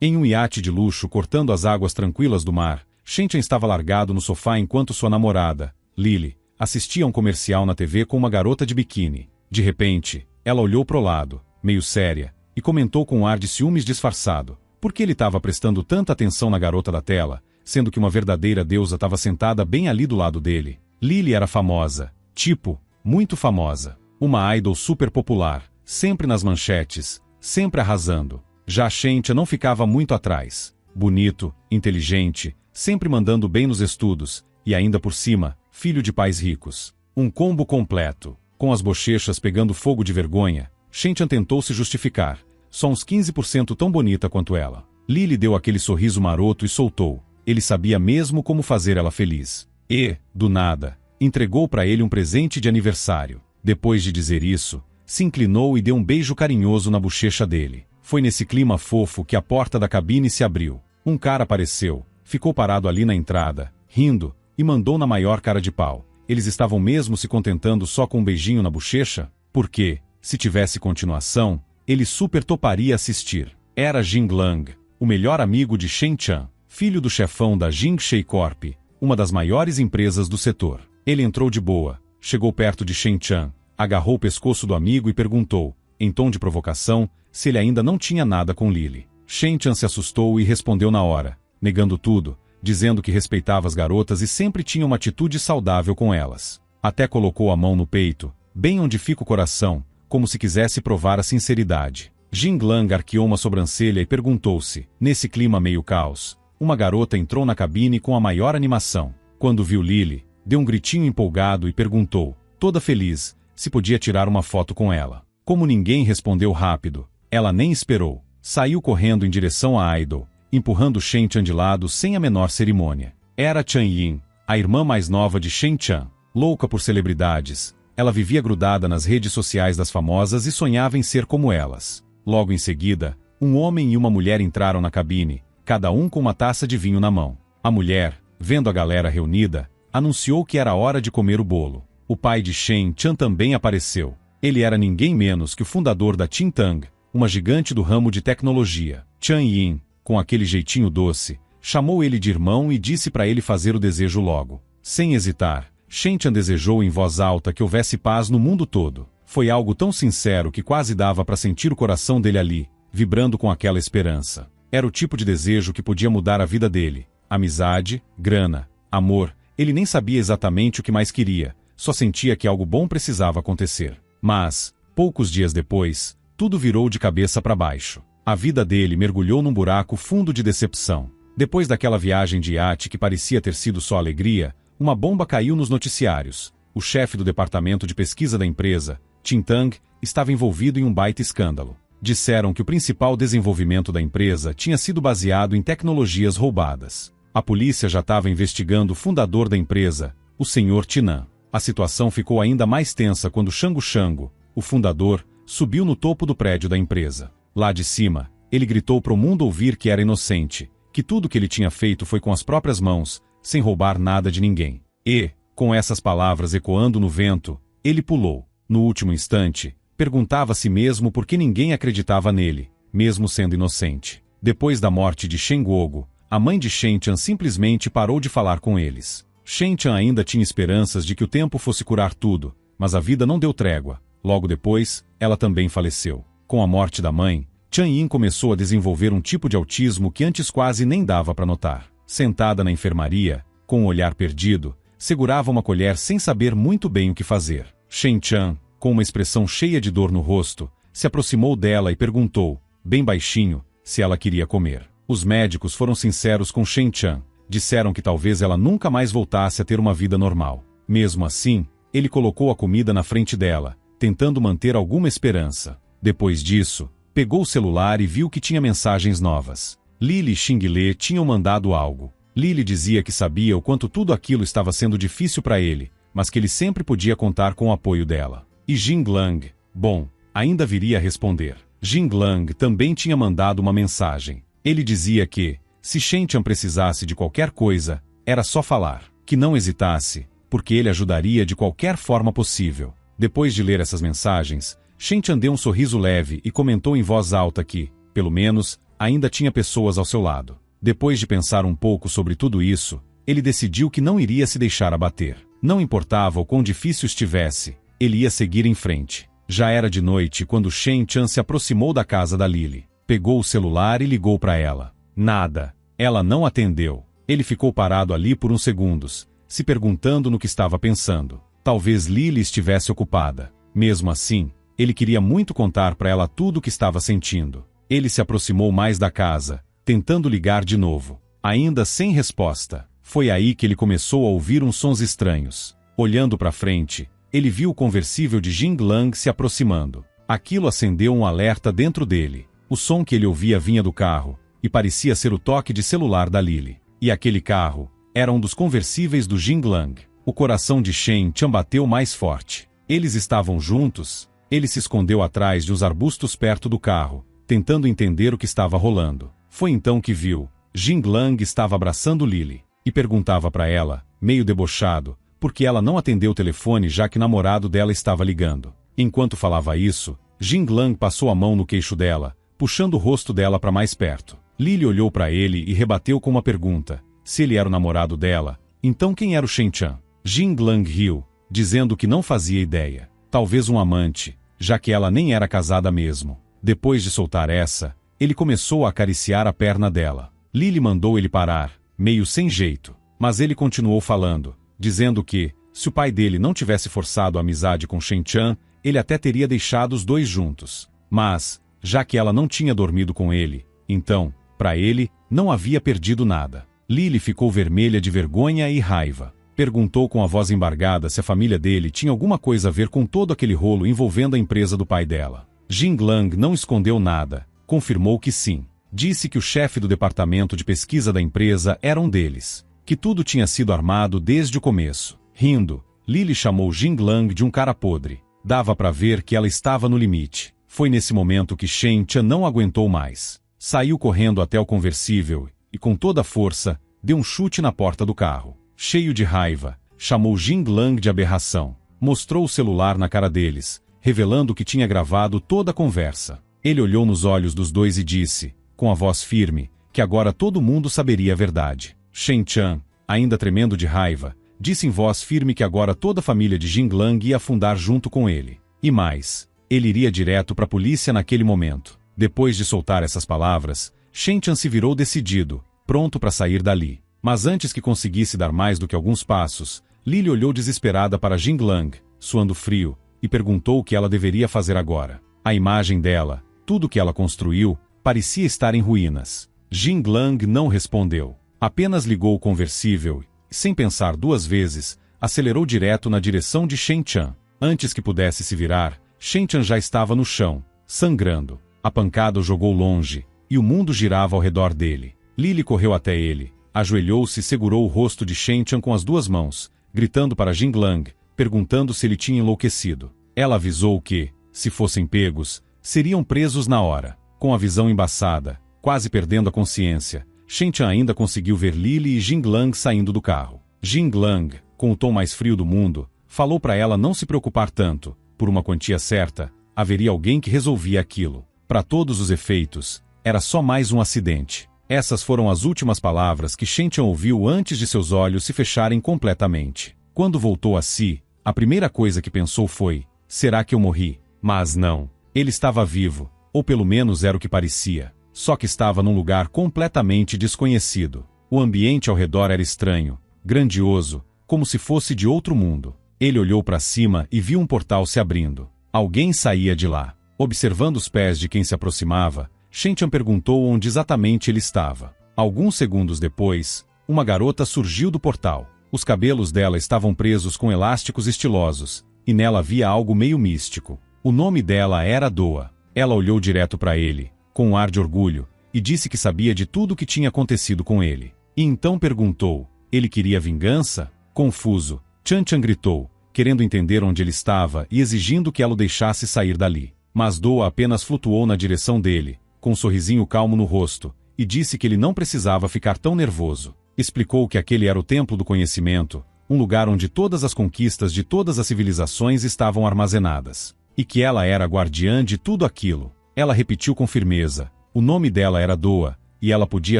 Em um iate de luxo cortando as águas tranquilas do mar, Shen-chan estava largado no sofá enquanto sua namorada, Lily, assistia a um comercial na TV com uma garota de biquíni. De repente, ela olhou pro lado, meio séria, e comentou com um ar de ciúmes disfarçado. Por que ele estava prestando tanta atenção na garota da tela, sendo que uma verdadeira deusa estava sentada bem ali do lado dele? Lily era famosa. Tipo, muito famosa. Uma idol super popular, sempre nas manchetes, sempre arrasando. Já Shen-chan não ficava muito atrás. Bonito, inteligente, sempre mandando bem nos estudos, e ainda por cima, filho de pais ricos. Um combo completo. Com as bochechas pegando fogo de vergonha, Shen-chan tentou se justificar. Só uns 15% tão bonita quanto ela. Lily deu aquele sorriso maroto e soltou. Ele sabia mesmo como fazer ela feliz. E, do nada, entregou para ele um presente de aniversário. Depois de dizer isso, se inclinou e deu um beijo carinhoso na bochecha dele. Foi nesse clima fofo que a porta da cabine se abriu. Um cara apareceu, ficou parado ali na entrada, rindo, e mandou na maior cara de pau. Eles estavam mesmo se contentando só com um beijinho na bochecha? Porque, se tivesse continuação, ele super toparia assistir. Era Jing Lang, o melhor amigo de Shen-chan, filho do chefão da Jing-Shei Corp, uma das maiores empresas do setor. Ele entrou de boa, chegou perto de Shen-chan, agarrou o pescoço do amigo e perguntou, em tom de provocação, se ele ainda não tinha nada com Lily. Shen-chan se assustou e respondeu na hora, negando tudo, dizendo que respeitava as garotas e sempre tinha uma atitude saudável com elas. Até colocou a mão no peito, bem onde fica o coração, como se quisesse provar a sinceridade. Jing Lang arqueou uma sobrancelha e perguntou-se, nesse clima meio caos. Uma garota entrou na cabine com a maior animação. Quando viu Lily, deu um gritinho empolgado e perguntou, toda feliz, se podia tirar uma foto com ela. Como ninguém respondeu rápido, ela nem esperou. Saiu correndo em direção à idol, empurrando Shen-chan de lado sem a menor cerimônia. Era Chan Yin, a irmã mais nova de Shen-chan. Louca por celebridades, ela vivia grudada nas redes sociais das famosas e sonhava em ser como elas. Logo em seguida, um homem e uma mulher entraram na cabine, cada um com uma taça de vinho na mão. A mulher, vendo a galera reunida, anunciou que era hora de comer o bolo. O pai de Shen-chan também apareceu. Ele era ninguém menos que o fundador da Qintang, uma gigante do ramo de tecnologia. Chan Yin, com aquele jeitinho doce, chamou ele de irmão e disse para ele fazer o desejo logo. Sem hesitar, Shen-chan desejou em voz alta que houvesse paz no mundo todo. Foi algo tão sincero que quase dava para sentir o coração dele ali, vibrando com aquela esperança. Era o tipo de desejo que podia mudar a vida dele. Amizade, grana, amor, ele nem sabia exatamente o que mais queria, só sentia que algo bom precisava acontecer. Mas, poucos dias depois, tudo virou de cabeça para baixo. A vida dele mergulhou num buraco fundo de decepção. Depois daquela viagem de iate que parecia ter sido só alegria, uma bomba caiu nos noticiários. O chefe do departamento de pesquisa da empresa, Qintang, estava envolvido em um baita escândalo. Disseram que o principal desenvolvimento da empresa tinha sido baseado em tecnologias roubadas. A polícia já estava investigando o fundador da empresa, o Sr. Tinan. A situação ficou ainda mais tensa quando Shango Shango, o fundador, subiu no topo do prédio da empresa. Lá de cima, ele gritou para o mundo ouvir que era inocente, que tudo que ele tinha feito foi com as próprias mãos, sem roubar nada de ninguém. E, com essas palavras ecoando no vento, ele pulou. No último instante, perguntava a si mesmo por que ninguém acreditava nele, mesmo sendo inocente. Depois da morte de Shen Guogu, a mãe de Shen-chan simplesmente parou de falar com eles. Shen-chan ainda tinha esperanças de que o tempo fosse curar tudo, mas a vida não deu trégua. Logo depois, ela também faleceu. Com a morte da mãe, Chan Yin começou a desenvolver um tipo de autismo que antes quase nem dava para notar. Sentada na enfermaria, com um olhar perdido, segurava uma colher sem saber muito bem o que fazer. Shen-chan, com uma expressão cheia de dor no rosto, se aproximou dela e perguntou, bem baixinho, se ela queria comer. Os médicos foram sinceros com Shen-chan. Disseram que talvez ela nunca mais voltasse a ter uma vida normal. Mesmo assim, ele colocou a comida na frente dela, tentando manter alguma esperança. Depois disso, pegou o celular e viu que tinha mensagens novas. Lily e Xingle tinham mandado algo. Lily dizia que sabia o quanto tudo aquilo estava sendo difícil para ele, mas que ele sempre podia contar com o apoio dela. E Jing Lang, bom, ainda viria a responder. Jing Lang também tinha mandado uma mensagem. Ele dizia que, se Shen-chan precisasse de qualquer coisa, era só falar, que não hesitasse, porque ele ajudaria de qualquer forma possível. Depois de ler essas mensagens, Shen-chan deu um sorriso leve e comentou em voz alta que, pelo menos, ainda tinha pessoas ao seu lado. Depois de pensar um pouco sobre tudo isso, ele decidiu que não iria se deixar abater. Não importava o quão difícil estivesse, ele ia seguir em frente. Já era de noite quando Shen Chan se aproximou da casa da Lily. Pegou o celular e ligou para ela. Nada. Ela não atendeu. Ele ficou parado ali por uns segundos, se perguntando no que estava pensando. Talvez Lily estivesse ocupada. Mesmo assim, ele queria muito contar para ela tudo o que estava sentindo. Ele se aproximou mais da casa, tentando ligar de novo. Ainda sem resposta. Foi aí que ele começou a ouvir uns sons estranhos. Olhando para frente, ele viu o conversível de Jing Lang se aproximando. Aquilo acendeu um alerta dentro dele. O som que ele ouvia vinha do carro, e parecia ser o toque de celular da Lily. E aquele carro era um dos conversíveis do Jing Lang. O coração de Shen Chan bateu mais forte. Eles estavam juntos. Ele se escondeu atrás de uns arbustos perto do carro, tentando entender o que estava rolando. Foi então que viu. Jing Lang estava abraçando Lily, e perguntava para ela, meio debochado, porque ela não atendeu o telefone já que o namorado dela estava ligando. Enquanto falava isso, Jing Lang passou a mão no queixo dela, puxando o rosto dela para mais perto. Lily olhou para ele e rebateu com uma pergunta. Se ele era o namorado dela, então quem era o Shen Chan? Jing Lang riu, dizendo que não fazia ideia. Talvez um amante, já que ela nem era casada mesmo. Depois de soltar essa, ele começou a acariciar a perna dela. Lily mandou ele parar, meio sem jeito. Mas ele continuou falando, dizendo que, se o pai dele não tivesse forçado a amizade com Shen Chan, ele até teria deixado os dois juntos. Mas, já que ela não tinha dormido com ele, então, para ele, não havia perdido nada. Lily ficou vermelha de vergonha e raiva. Perguntou com a voz embargada se a família dele tinha alguma coisa a ver com todo aquele rolo envolvendo a empresa do pai dela. Jing Lang não escondeu nada, confirmou que sim. Disse que o chefe do departamento de pesquisa da empresa era um deles. Que tudo tinha sido armado desde o começo. Rindo, Lily chamou Jing Lang de um cara podre. Dava para ver que ela estava no limite. Foi nesse momento que Shen Chan não aguentou mais. Saiu correndo até o conversível e, com toda a força, deu um chute na porta do carro. Cheio de raiva, chamou Jing Lang de aberração. Mostrou o celular na cara deles, revelando que tinha gravado toda a conversa. Ele olhou nos olhos dos dois e disse, com a voz firme, que agora todo mundo saberia a verdade. Shen Chan, ainda tremendo de raiva, disse em voz firme que agora toda a família de Jing Lang ia afundar junto com ele. E mais, ele iria direto para a polícia naquele momento. Depois de soltar essas palavras, Shen Chan se virou decidido, pronto para sair dali. Mas antes que conseguisse dar mais do que alguns passos, Lily olhou desesperada para Jing Lang, suando frio, e perguntou o que ela deveria fazer agora. A imagem dela, tudo que ela construiu, parecia estar em ruínas. Jing Lang não respondeu. Apenas ligou o conversível e, sem pensar duas vezes, acelerou direto na direção de Shen Chan. Antes que pudesse se virar, Shen Chan já estava no chão, sangrando. A pancada o jogou longe, e o mundo girava ao redor dele. Lily correu até ele, ajoelhou-se e segurou o rosto de Shen Chan com as duas mãos, gritando para Jing Lang, perguntando se ele tinha enlouquecido. Ela avisou que, se fossem pegos, seriam presos na hora. Com a visão embaçada, quase perdendo a consciência, Shen Chan ainda conseguiu ver Lily e Jing Lang saindo do carro. Jing Lang, com o tom mais frio do mundo, falou para ela não se preocupar tanto. Por uma quantia certa, haveria alguém que resolvia aquilo. Para todos os efeitos, era só mais um acidente. Essas foram as últimas palavras que Shen Chan ouviu antes de seus olhos se fecharem completamente. Quando voltou a si, a primeira coisa que pensou foi, será que eu morri? Mas não. Ele estava vivo, ou pelo menos era o que parecia. Só que estava num lugar completamente desconhecido. O ambiente ao redor era estranho, grandioso, como se fosse de outro mundo. Ele olhou para cima e viu um portal se abrindo. Alguém saía de lá. Observando os pés de quem se aproximava, Shen Chan perguntou onde exatamente ele estava. Alguns segundos depois, uma garota surgiu do portal. Os cabelos dela estavam presos com elásticos estilosos, e nela havia algo meio místico. O nome dela era Doa. Ela olhou direto para ele, com um ar de orgulho, e disse que sabia de tudo o que tinha acontecido com ele. E então perguntou, ele queria vingança? Confuso, Chan Chan gritou, querendo entender onde ele estava e exigindo que ela o deixasse sair dali. Mas Doa apenas flutuou na direção dele, com um sorrisinho calmo no rosto, e disse que ele não precisava ficar tão nervoso. Explicou que aquele era o Templo do Conhecimento, um lugar onde todas as conquistas de todas as civilizações estavam armazenadas. E que ela era a guardiã de tudo aquilo. Ela repetiu com firmeza, O nome dela era Doa, e ela podia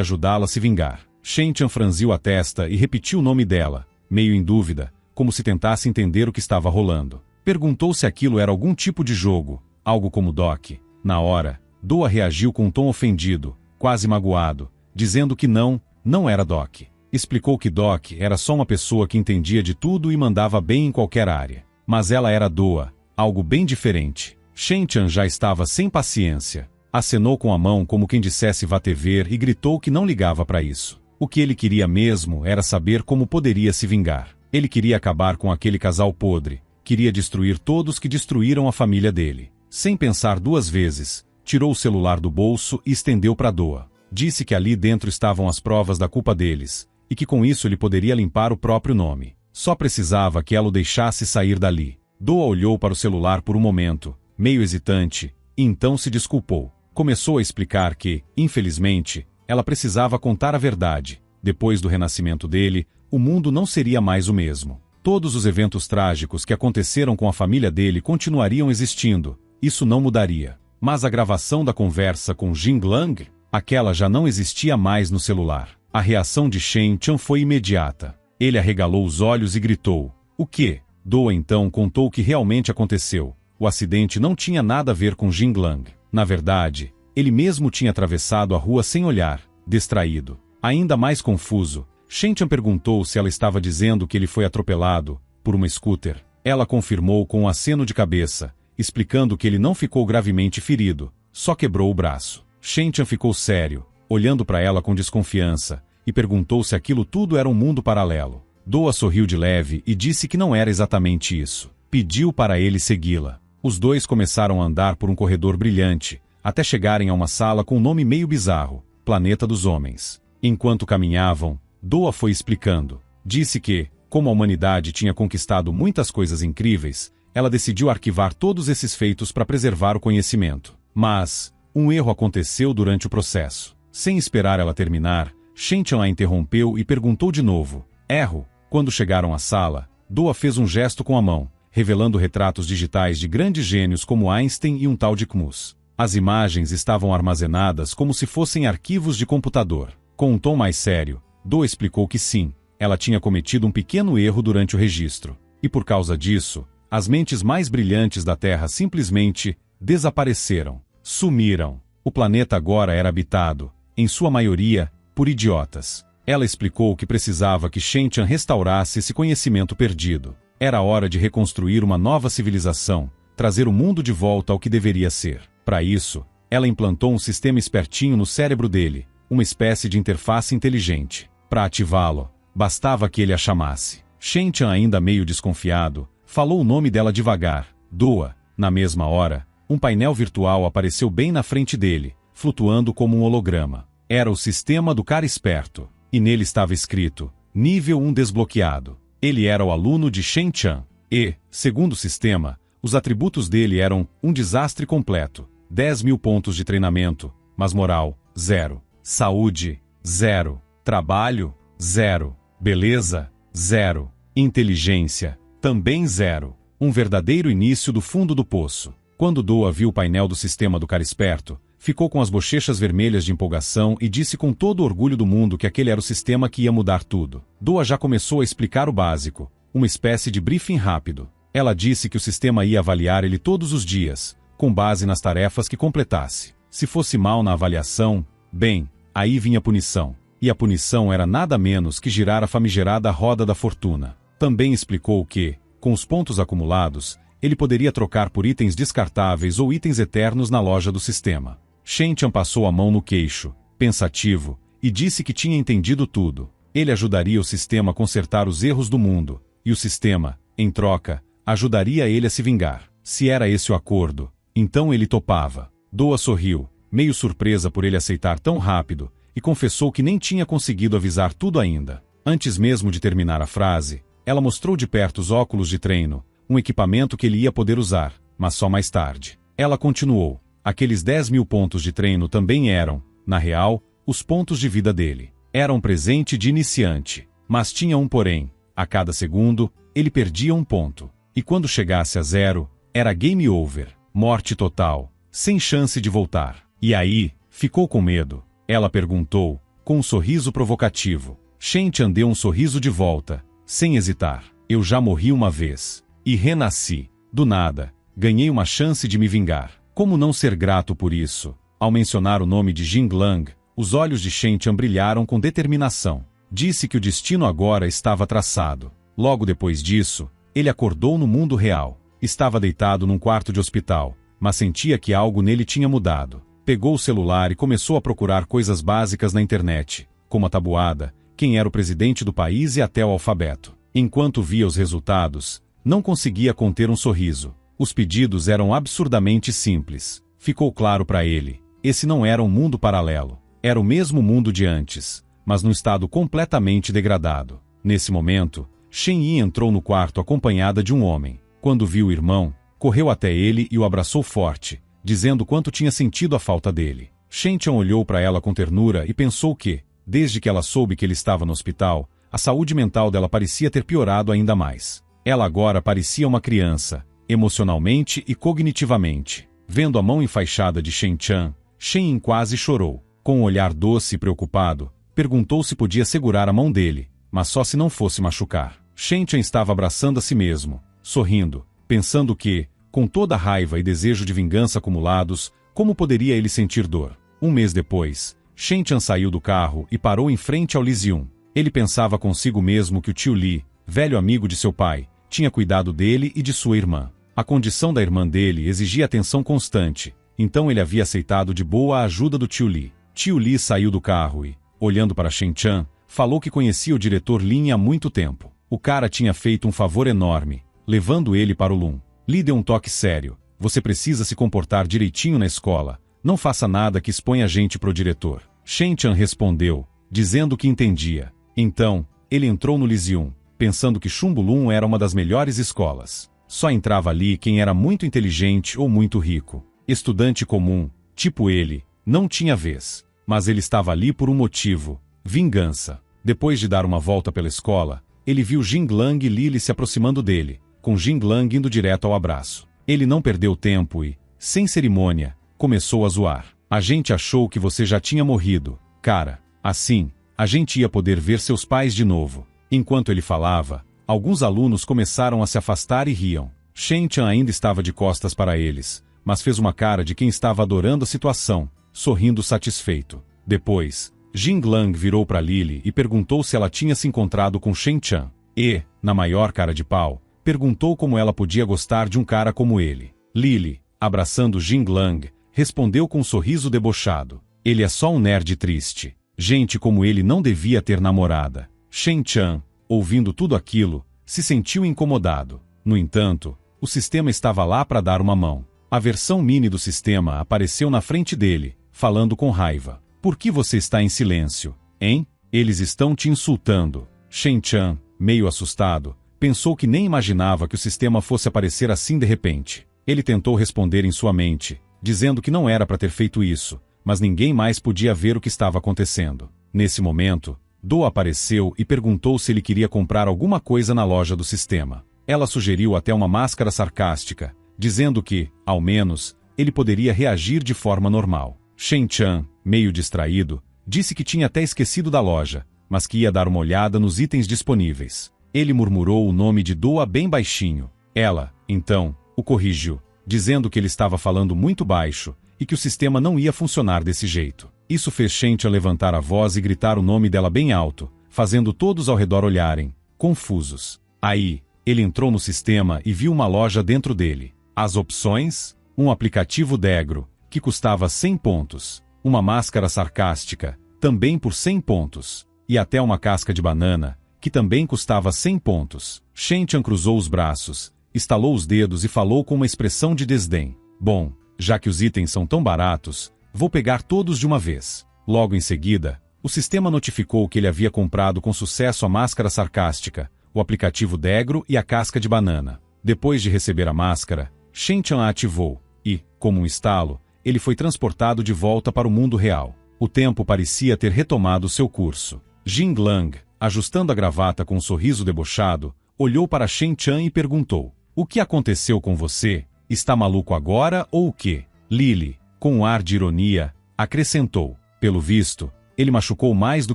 ajudá-la a se vingar. Shen-Chan franziu a testa e repetiu o nome dela, meio em dúvida, como se tentasse entender o que estava rolando. Perguntou se aquilo era algum tipo de jogo, algo como Doc. Na hora, Doa reagiu com um tom ofendido, quase magoado, dizendo que não era Doc. Explicou que Doc era só uma pessoa que entendia de tudo e mandava bem em qualquer área. Mas ela era Doa, algo bem diferente. Shen-Chan já estava sem paciência. Acenou com a mão como quem dissesse vá te ver e gritou que não ligava para isso. O que ele queria mesmo era saber como poderia se vingar. Ele queria acabar com aquele casal podre, queria destruir todos que destruíram a família dele. Sem pensar duas vezes, tirou o celular do bolso e estendeu para Doa. Disse que ali dentro estavam as provas da culpa deles, e que com isso ele poderia limpar o próprio nome. Só precisava que ela o deixasse sair dali. Doa olhou para o celular por um momento, meio hesitante, e então se desculpou. Começou a explicar que, infelizmente, ela precisava contar a verdade. Depois do renascimento dele, o mundo não seria mais o mesmo. Todos os eventos trágicos que aconteceram com a família dele continuariam existindo. Isso não mudaria. Mas a gravação da conversa com Jing Lang, aquela já não existia mais no celular. A reação de Shen-Chan foi imediata. Ele arregalou os olhos e gritou: "O quê?" Doa então contou o que realmente aconteceu. O acidente não tinha nada a ver com Jing Lang. Na verdade, ele mesmo tinha atravessado a rua sem olhar, distraído. Ainda mais confuso, Shen-Chan perguntou se ela estava dizendo que ele foi atropelado por uma scooter. Ela confirmou com um aceno de cabeça, explicando que ele não ficou gravemente ferido, só quebrou o braço. Shen-Chan ficou sério, olhando para ela com desconfiança, e perguntou se aquilo tudo era um mundo paralelo. Doa sorriu de leve e disse que não era exatamente isso. Pediu para ele segui-la. Os dois começaram a andar por um corredor brilhante, até chegarem a uma sala com um nome meio bizarro, Planeta dos Homens. Enquanto caminhavam, Doa foi explicando. Disse que, como a humanidade tinha conquistado muitas coisas incríveis, ela decidiu arquivar todos esses feitos para preservar o conhecimento. Mas um erro aconteceu durante o processo. Sem esperar ela terminar, Shen-Chan a interrompeu e perguntou de novo. Erro. Quando chegaram à sala, Doa fez um gesto com a mão, revelando retratos digitais de grandes gênios como Einstein e um tal de Kmus. As imagens estavam armazenadas como se fossem arquivos de computador. Com um tom mais sério, Doa explicou que sim, ela tinha cometido um pequeno erro durante o registro. E por causa disso, as mentes mais brilhantes da Terra simplesmente desapareceram, sumiram. O planeta agora era habitado, em sua maioria, por idiotas. Ela explicou que precisava que Shen-Chan restaurasse esse conhecimento perdido. Era hora de reconstruir uma nova civilização, trazer o mundo de volta ao que deveria ser. Para isso, ela implantou um sistema espertinho no cérebro dele, uma espécie de interface inteligente. Para ativá-lo, bastava que ele a chamasse. Shen-Chan, ainda meio desconfiado, falou o nome dela devagar, Doa. Na mesma hora, um painel virtual apareceu bem na frente dele, flutuando como um holograma. Era o sistema do cara esperto, e nele estava escrito, nível 1 desbloqueado. Ele era o aluno de Shen-Chan, e, segundo o sistema, os atributos dele eram um desastre completo, 10.000 pontos de treinamento, mas moral, 0. Saúde, 0. Trabalho, 0. Beleza, 0. Inteligência, também 0. Um verdadeiro início do fundo do poço. Quando Doa viu o painel do sistema do cara esperto, ficou com as bochechas vermelhas de empolgação e disse com todo o orgulho do mundo que aquele era o sistema que ia mudar tudo. Doa já começou a explicar o básico, uma espécie de briefing rápido. Ela disse que o sistema ia avaliar ele todos os dias, com base nas tarefas que completasse. Se fosse mal na avaliação, bem, aí vinha a punição. E a punição era nada menos que girar a famigerada roda da fortuna. Também explicou que, com os pontos acumulados, ele poderia trocar por itens descartáveis ou itens eternos na loja do sistema. Shen-Chan passou a mão no queixo, pensativo, e disse que tinha entendido tudo. Ele ajudaria o sistema a consertar os erros do mundo, e o sistema, em troca, ajudaria ele a se vingar. Se era esse o acordo, então ele topava. Doa sorriu, meio surpresa por ele aceitar tão rápido, e confessou que nem tinha conseguido avisar tudo ainda. Antes mesmo de terminar a frase, ela mostrou de perto os óculos de treino, um equipamento que ele ia poder usar, mas só mais tarde. Ela continuou. Aqueles 10.000 pontos de treino também eram, na real, os pontos de vida dele. Era um presente de iniciante. Mas tinha um porém. A cada segundo, ele perdia um ponto. E quando chegasse a 0, era game over. Morte total. Sem chance de voltar. E aí, Ficou com medo? Ela perguntou, com um sorriso provocativo. Shen Tian deu um sorriso de volta, sem hesitar. Eu já morri uma vez. E renasci. Do nada. Ganhei uma chance de me vingar. Como não ser grato por isso? Ao mencionar o nome de Jinglang, os olhos de Shen Tian brilharam com determinação. Disse que o destino agora estava traçado. Logo depois disso, ele acordou no mundo real. Estava deitado num quarto de hospital, mas sentia que algo nele tinha mudado. Pegou o celular e começou a procurar coisas básicas na internet, como a tabuada, quem era o presidente do país e até o alfabeto. Enquanto via os resultados, não conseguia conter um sorriso. Os pedidos eram absurdamente simples. Ficou claro para ele, esse não era um mundo paralelo. Era o mesmo mundo de antes, mas num estado completamente degradado. Nesse momento, Shen Yi entrou no quarto acompanhada de um homem. Quando viu o irmão, correu até ele e o abraçou forte, dizendo quanto tinha sentido a falta dele. Shen Tian olhou para ela com ternura e pensou que, desde que ela soube que ele estava no hospital, a saúde mental dela parecia ter piorado ainda mais. Ela agora parecia uma criança, emocionalmente e cognitivamente. Vendo a mão enfaixada de Shen Tian, Shen Yi quase chorou. Com um olhar doce e preocupado, perguntou se podia segurar a mão dele, mas só se não fosse machucar. Shen Tian estava abraçando a si mesmo, sorrindo, pensando que, com toda a raiva e desejo de vingança acumulados, como poderia ele sentir dor? Um mês depois, Shen Tian saiu do carro e parou em frente ao Li Ziun. Ele pensava consigo mesmo que o tio Li, velho amigo de seu pai, tinha cuidado dele e de sua irmã. A condição da irmã dele exigia atenção constante, então ele havia aceitado de boa a ajuda do tio Li. Tio Li saiu do carro e, olhando para Shen Tian, falou que conhecia o diretor Lin há muito tempo. O cara tinha feito um favor enorme, levando ele para o Lun. Li deu um toque sério. Você precisa se comportar direitinho na escola. Não faça nada que exponha a gente pro diretor. Shen Tian respondeu, dizendo que entendia. Então, ele entrou no Li Ziun, pensando que Chumbo Lun era uma das melhores escolas. Só entrava ali quem era muito inteligente ou muito rico. Estudante comum, tipo ele, não tinha vez. Mas ele estava ali por um motivo: vingança. Depois de dar uma volta pela escola, ele viu Jinglang e Lily se aproximando dele, com Jinglang indo direto ao abraço. Ele não perdeu tempo e, sem cerimônia, começou a zoar. A gente achou que você já tinha morrido, cara. Assim, a gente ia poder ver seus pais de novo. Enquanto ele falava, alguns alunos começaram a se afastar e riam. Shen Tian ainda estava de costas para eles, mas fez uma cara de quem estava adorando a situação, sorrindo satisfeito. Depois, Jinglang virou para Lily e perguntou se ela tinha se encontrado com Shen Tian. E, na maior cara de pau, perguntou como ela podia gostar de um cara como ele. Lily, abraçando Jinglang, respondeu com um sorriso debochado. Ele é só um nerd triste. Gente como ele não devia ter namorada. Shen Tian, ouvindo tudo aquilo, se sentiu incomodado. No entanto, o sistema estava lá para dar uma mão. A versão mini do sistema apareceu na frente dele, falando com raiva. Por que você está em silêncio, hein? Eles estão te insultando. Shen Tian, meio assustado, pensou que nem imaginava que o sistema fosse aparecer assim de repente. Ele tentou responder em sua mente, dizendo que não era para ter feito isso, mas ninguém mais podia ver o que estava acontecendo. Nesse momento, Do apareceu e perguntou se ele queria comprar alguma coisa na loja do sistema. Ela sugeriu até uma máscara sarcástica, dizendo que, ao menos, ele poderia reagir de forma normal. Shen Tian, meio distraído, disse que tinha até esquecido da loja, mas que ia dar uma olhada nos itens disponíveis. Ele murmurou o nome de Doa bem baixinho. Ela, então, o corrigiu, dizendo que ele estava falando muito baixo e que o sistema não ia funcionar desse jeito. Isso fez Shen Tian levantar a voz e gritar o nome dela bem alto, fazendo todos ao redor olharem, confusos. Aí, ele entrou no sistema e viu uma loja dentro dele. As opções? Um aplicativo Degro, que custava 100 pontos. Uma máscara sarcástica, também por 100 pontos. E até uma casca de banana, que também custava 100 pontos. Shen Tian cruzou os braços, estalou os dedos e falou com uma expressão de desdém. Bom, já que os itens são tão baratos, vou pegar todos de uma vez. Logo em seguida, o sistema notificou que ele havia comprado com sucesso a máscara sarcástica, o aplicativo Degro e a casca de banana. Depois de receber a máscara, Shen Tian a ativou, e, como um estalo, ele foi transportado de volta para o mundo real. O tempo parecia ter retomado seu curso. Jinglang, ajustando a gravata com um sorriso debochado, olhou para Shen Tian e perguntou: "O que aconteceu com você? Está maluco agora ou o quê?" Lily, com um ar de ironia, acrescentou. Pelo visto, ele machucou mais do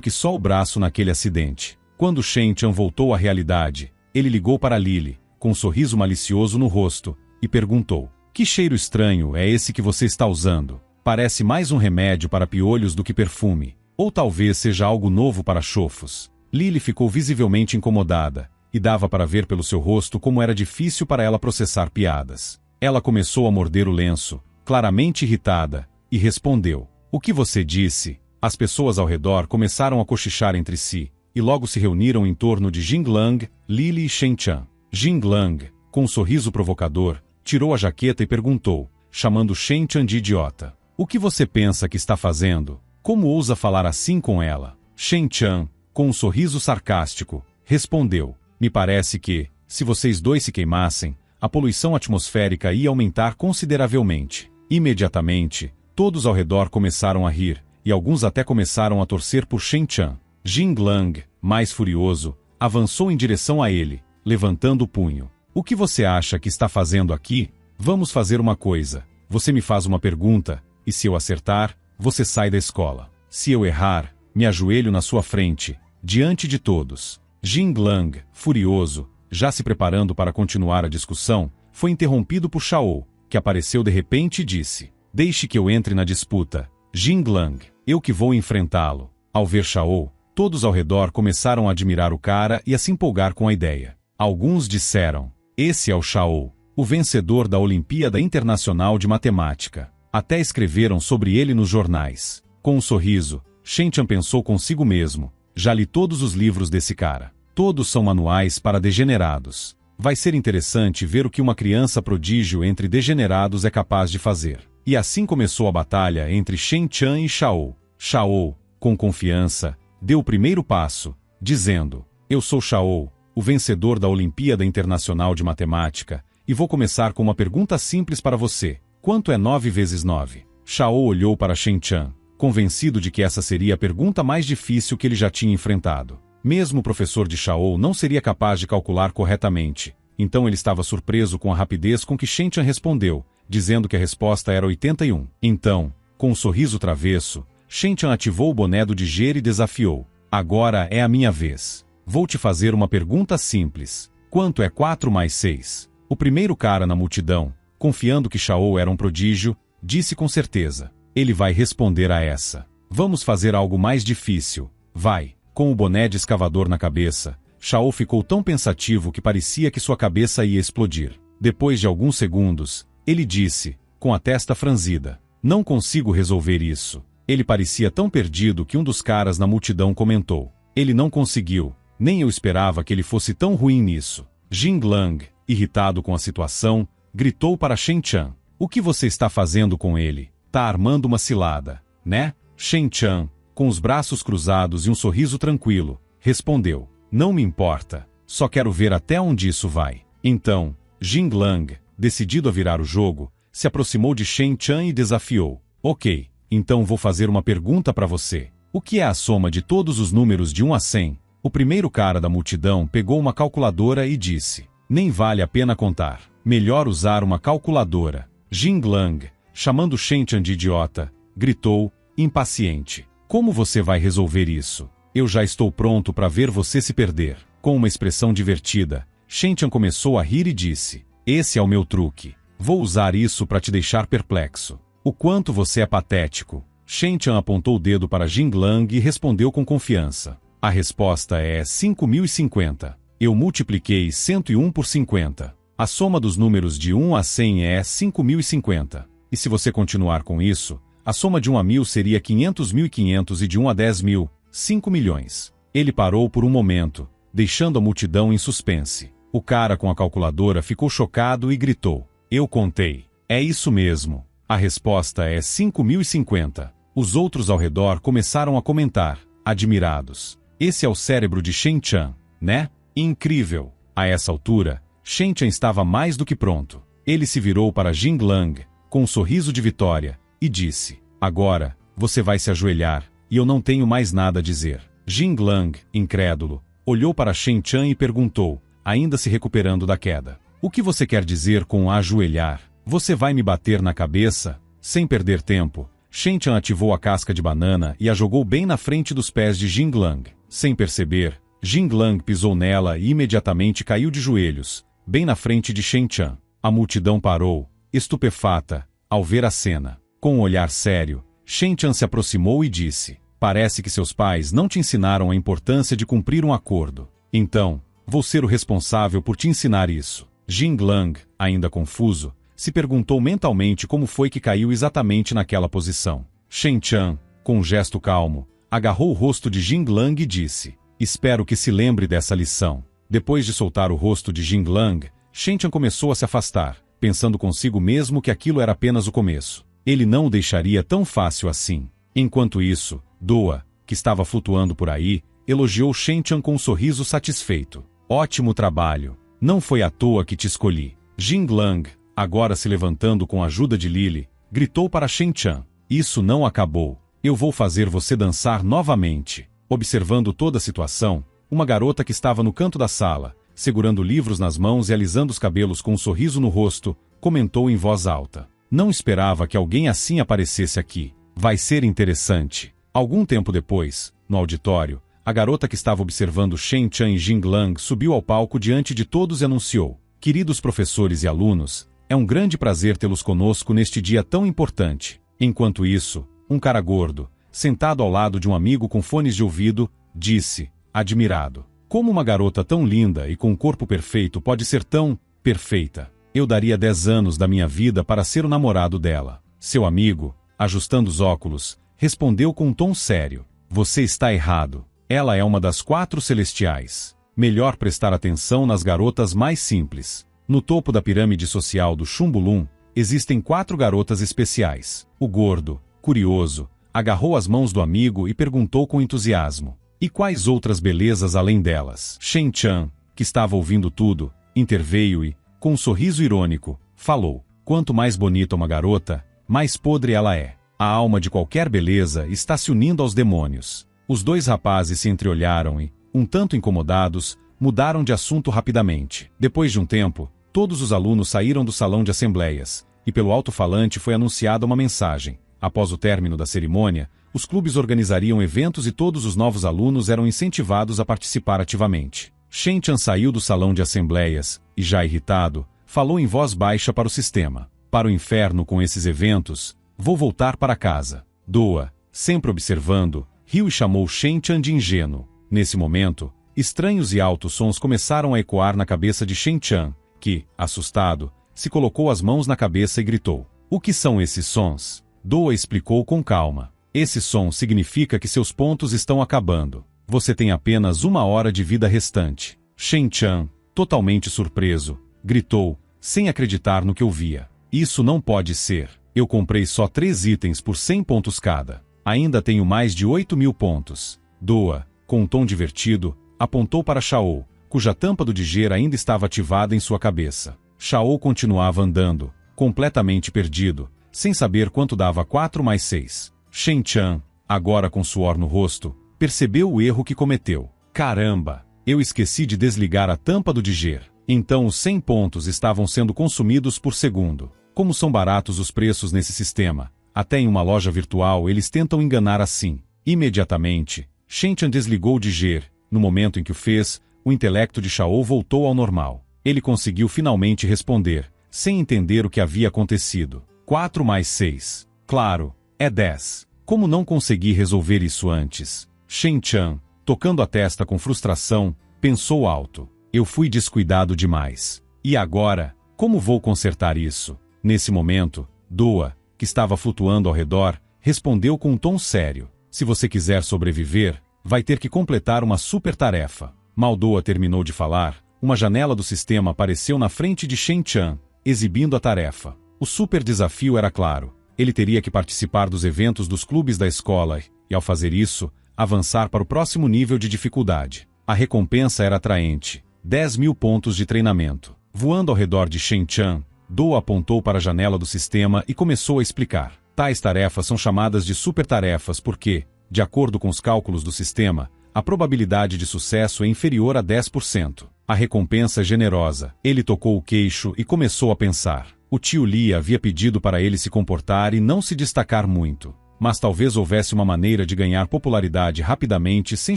que só o braço naquele acidente. Quando Shen Chan voltou à realidade, ele ligou para Lily, com um sorriso malicioso no rosto, e perguntou: que cheiro estranho é esse que você está usando? Parece mais um remédio para piolhos do que perfume. Ou talvez seja algo novo para chofos. Lily ficou visivelmente incomodada, e dava para ver pelo seu rosto como era difícil para ela processar piadas. Ela começou a morder o lenço, claramente irritada, e respondeu: o que você disse? As pessoas ao redor começaram a cochichar entre si, e logo se reuniram em torno de Jinglang, Lily e Shen Chan. Jinglang, com um sorriso provocador, tirou a jaqueta e perguntou, chamando Shen Chan de idiota: o que você pensa que está fazendo? Como ousa falar assim com ela? Shen Chan, com um sorriso sarcástico, respondeu: me parece que, se vocês dois se queimassem, a poluição atmosférica ia aumentar consideravelmente. Imediatamente, todos ao redor começaram a rir, e alguns até começaram a torcer por Shen Chan. Jinglang, mais furioso, avançou em direção a ele, levantando o punho. O que você acha que está fazendo aqui? Vamos fazer uma coisa. Você me faz uma pergunta, e se eu acertar, você sai da escola. Se eu errar, me ajoelho na sua frente, diante de todos. Jinglang, furioso, já se preparando para continuar a discussão, foi interrompido por Shao, que apareceu de repente e disse: deixe que eu entre na disputa. Jinglang, eu que vou enfrentá-lo. Ao ver Shao, todos ao redor começaram a admirar o cara e a se empolgar com a ideia. Alguns disseram: esse é o Shao, o vencedor da Olimpíada Internacional de Matemática. Até escreveram sobre ele nos jornais. Com um sorriso, Shen Chan pensou consigo mesmo: já li todos os livros desse cara. Todos são manuais para degenerados. Vai ser interessante ver o que uma criança prodígio entre degenerados é capaz de fazer. E assim começou a batalha entre Shen Chan e Shao. Shao, com confiança, deu o primeiro passo, dizendo: eu sou Shao, o vencedor da Olimpíada Internacional de Matemática, e vou começar com uma pergunta simples para você. Quanto é 9 vezes 9? Shao olhou para Shen Chan, convencido de que essa seria a pergunta mais difícil que ele já tinha enfrentado. Mesmo o professor de Shao não seria capaz de calcular corretamente, então ele estava surpreso com a rapidez com que Shen Chan respondeu, dizendo que a resposta era 81. Então, com um sorriso travesso, Shen Chan ativou o boné do Diger e desafiou: agora é a minha vez. Vou te fazer uma pergunta simples. Quanto é 4 mais 6? O primeiro cara na multidão, confiando que Shao era um prodígio, disse com certeza: ele vai responder a essa. Vamos fazer algo mais difícil. Vai. Com o boné de escavador na cabeça, Shao ficou tão pensativo que parecia que sua cabeça ia explodir. Depois de alguns segundos, ele disse, com a testa franzida: não consigo resolver isso. Ele parecia tão perdido que um dos caras na multidão comentou: ele não conseguiu. Nem eu esperava que ele fosse tão ruim nisso. Jinglang, irritado com a situação, gritou para Shen Chan: o que você está fazendo com ele? Tá armando uma cilada, né? Shen Chan, com os braços cruzados e um sorriso tranquilo, respondeu: não me importa, só quero ver até onde isso vai. Então, Jinglang, decidido a virar o jogo, se aproximou de Shen Chan e desafiou: ok, então vou fazer uma pergunta para você. O que é a soma de todos os números de 1 a 100? O primeiro cara da multidão pegou uma calculadora e disse: nem vale a pena contar. Melhor usar uma calculadora. Jinglang, chamando Shen Chan de idiota, gritou, impaciente: como você vai resolver isso? Eu já estou pronto para ver você se perder. Com uma expressão divertida, Shen Chan começou a rir e disse: esse é o meu truque. Vou usar isso para te deixar perplexo. O quanto você é patético. Shen Chan apontou o dedo para Jinglang e respondeu com confiança: a resposta é 5050. Eu multipliquei 101 por 50. A soma dos números de 1 a 100 é 5050. E se você continuar com isso, a soma de 1 a 1000 seria 500.500 e de 1 a 10.000, 5 milhões. Ele parou por um momento, deixando a multidão em suspense. O cara com a calculadora ficou chocado e gritou: eu contei. É isso mesmo. A resposta é 5050. Os outros ao redor começaram a comentar, admirados: esse é o cérebro de Shen Chan, né? Incrível! A essa altura, Shen Chan estava mais do que pronto. Ele se virou para Jinglang, com um sorriso de vitória, e disse: agora, você vai se ajoelhar, e eu não tenho mais nada a dizer. Jinglang, incrédulo, olhou para Shen Chan e perguntou, ainda se recuperando da queda: o que você quer dizer com ajoelhar? Você vai me bater na cabeça? Sem perder tempo, Shen-chan ativou a casca de banana e a jogou bem na frente dos pés de Jinglang. Sem perceber, Jinglang pisou nela e imediatamente caiu de joelhos, bem na frente de Shen-chan. A multidão parou, estupefata, ao ver a cena. Com um olhar sério, Shen-chan se aproximou e disse: "Parece que seus pais não te ensinaram a importância de cumprir um acordo. Então, vou ser o responsável por te ensinar isso." Jinglang, ainda confuso, se perguntou mentalmente como foi que caiu exatamente naquela posição. Shen-chan, com um gesto calmo, agarrou o rosto de Jinglang e disse: "Espero que se lembre dessa lição." Depois de soltar o rosto de Jinglang, Shen-chan começou a se afastar, pensando consigo mesmo que aquilo era apenas o começo. Ele não o deixaria tão fácil assim. Enquanto isso, Doa, que estava flutuando por aí, elogiou Shen-chan com um sorriso satisfeito. "Ótimo trabalho. Não foi à toa que te escolhi." Jinglang, agora se levantando com a ajuda de Lily, gritou para Shen-chan: "Isso não acabou. Eu vou fazer você dançar novamente." Observando toda a situação, uma garota que estava no canto da sala, segurando livros nas mãos e alisando os cabelos com um sorriso no rosto, comentou em voz alta: "Não esperava que alguém assim aparecesse aqui. Vai ser interessante." Algum tempo depois, no auditório, a garota que estava observando Shen-chan e Jinglang subiu ao palco diante de todos e anunciou: "Queridos professores e alunos, é um grande prazer tê-los conosco neste dia tão importante." Enquanto isso, um cara gordo, sentado ao lado de um amigo com fones de ouvido, disse, admirado: "Como uma garota tão linda e com um corpo perfeito pode ser tão perfeita? Eu daria 10 anos da minha vida para ser o namorado dela." Seu amigo, ajustando os óculos, respondeu com um tom sério: "Você está errado. Ela é uma das 4 celestiais. Melhor prestar atenção nas garotas mais simples. No topo da pirâmide social do Chumbulum, existem 4 garotas especiais." O gordo, curioso, agarrou as mãos do amigo e perguntou com entusiasmo: "E quais outras belezas além delas?" Shen-chan, que estava ouvindo tudo, interveio e, com um sorriso irônico, falou: "Quanto mais bonita uma garota, mais podre ela é. A alma de qualquer beleza está se unindo aos demônios." Os 2 rapazes se entreolharam e, um tanto incomodados, mudaram de assunto rapidamente. Depois de um tempo, todos os alunos saíram do salão de assembleias, e pelo alto-falante foi anunciada uma mensagem. Após o término da cerimônia, os clubes organizariam eventos e todos os novos alunos eram incentivados a participar ativamente. Shen-chan saiu do salão de assembleias e, já irritado, falou em voz baixa para o sistema: "Para o inferno com esses eventos, vou voltar para casa." Doa, sempre observando, riu e chamou Shen-chan de ingênuo. Nesse momento, estranhos e altos sons começaram a ecoar na cabeça de Shen-chan, que, assustado, se colocou as mãos na cabeça e gritou: "O que são esses sons?" Doa explicou com calma: "Esse som significa que seus pontos estão acabando. Você tem apenas 1 hora de vida restante." Shen-chan, totalmente surpreso, gritou, sem acreditar no que ouvia: "Isso não pode ser. Eu comprei só 3 itens por 100 pontos cada. Ainda tenho mais de 8.000 pontos." Doa, com um tom divertido, apontou para Shao, cuja tampa do diger ainda estava ativada em sua cabeça. Shao continuava andando, completamente perdido, sem saber quanto dava 4 mais 6. Shen-chan, agora com suor no rosto, percebeu o erro que cometeu. "Caramba! Eu esqueci de desligar a tampa do diger." Então os 100 pontos estavam sendo consumidos por segundo. Como são baratos os preços nesse sistema, até em uma loja virtual eles tentam enganar assim. Imediatamente, Shen-chan desligou o diger. No momento em que o fez, o intelecto de Shao voltou ao normal. Ele conseguiu finalmente responder, sem entender o que havia acontecido. 4 mais 6. Claro, é 10. Como não consegui resolver isso antes? Shen-chan, tocando a testa com frustração, pensou alto: "Eu fui descuidado demais. E agora, como vou consertar isso?" Nesse momento, Doa, que estava flutuando ao redor, respondeu com um tom sério: "Se você quiser sobreviver, vai ter que completar uma super tarefa." Mal Doa terminou de falar, uma janela do sistema apareceu na frente de Shen-chan, exibindo a tarefa. O super desafio era claro: ele teria que participar dos eventos dos clubes da escola e, ao fazer isso, avançar para o próximo nível de dificuldade. A recompensa era atraente: 10.000 pontos de treinamento. Voando ao redor de Shen-chan, Doa apontou para a janela do sistema e começou a explicar: "Tais tarefas são chamadas de super-tarefas porque, de acordo com os cálculos do sistema, a probabilidade de sucesso é inferior a 10%. A recompensa é generosa." Ele tocou o queixo e começou a pensar: O tio Lee havia pedido para ele se comportar e não se destacar muito. Mas talvez houvesse uma maneira de ganhar popularidade rapidamente sem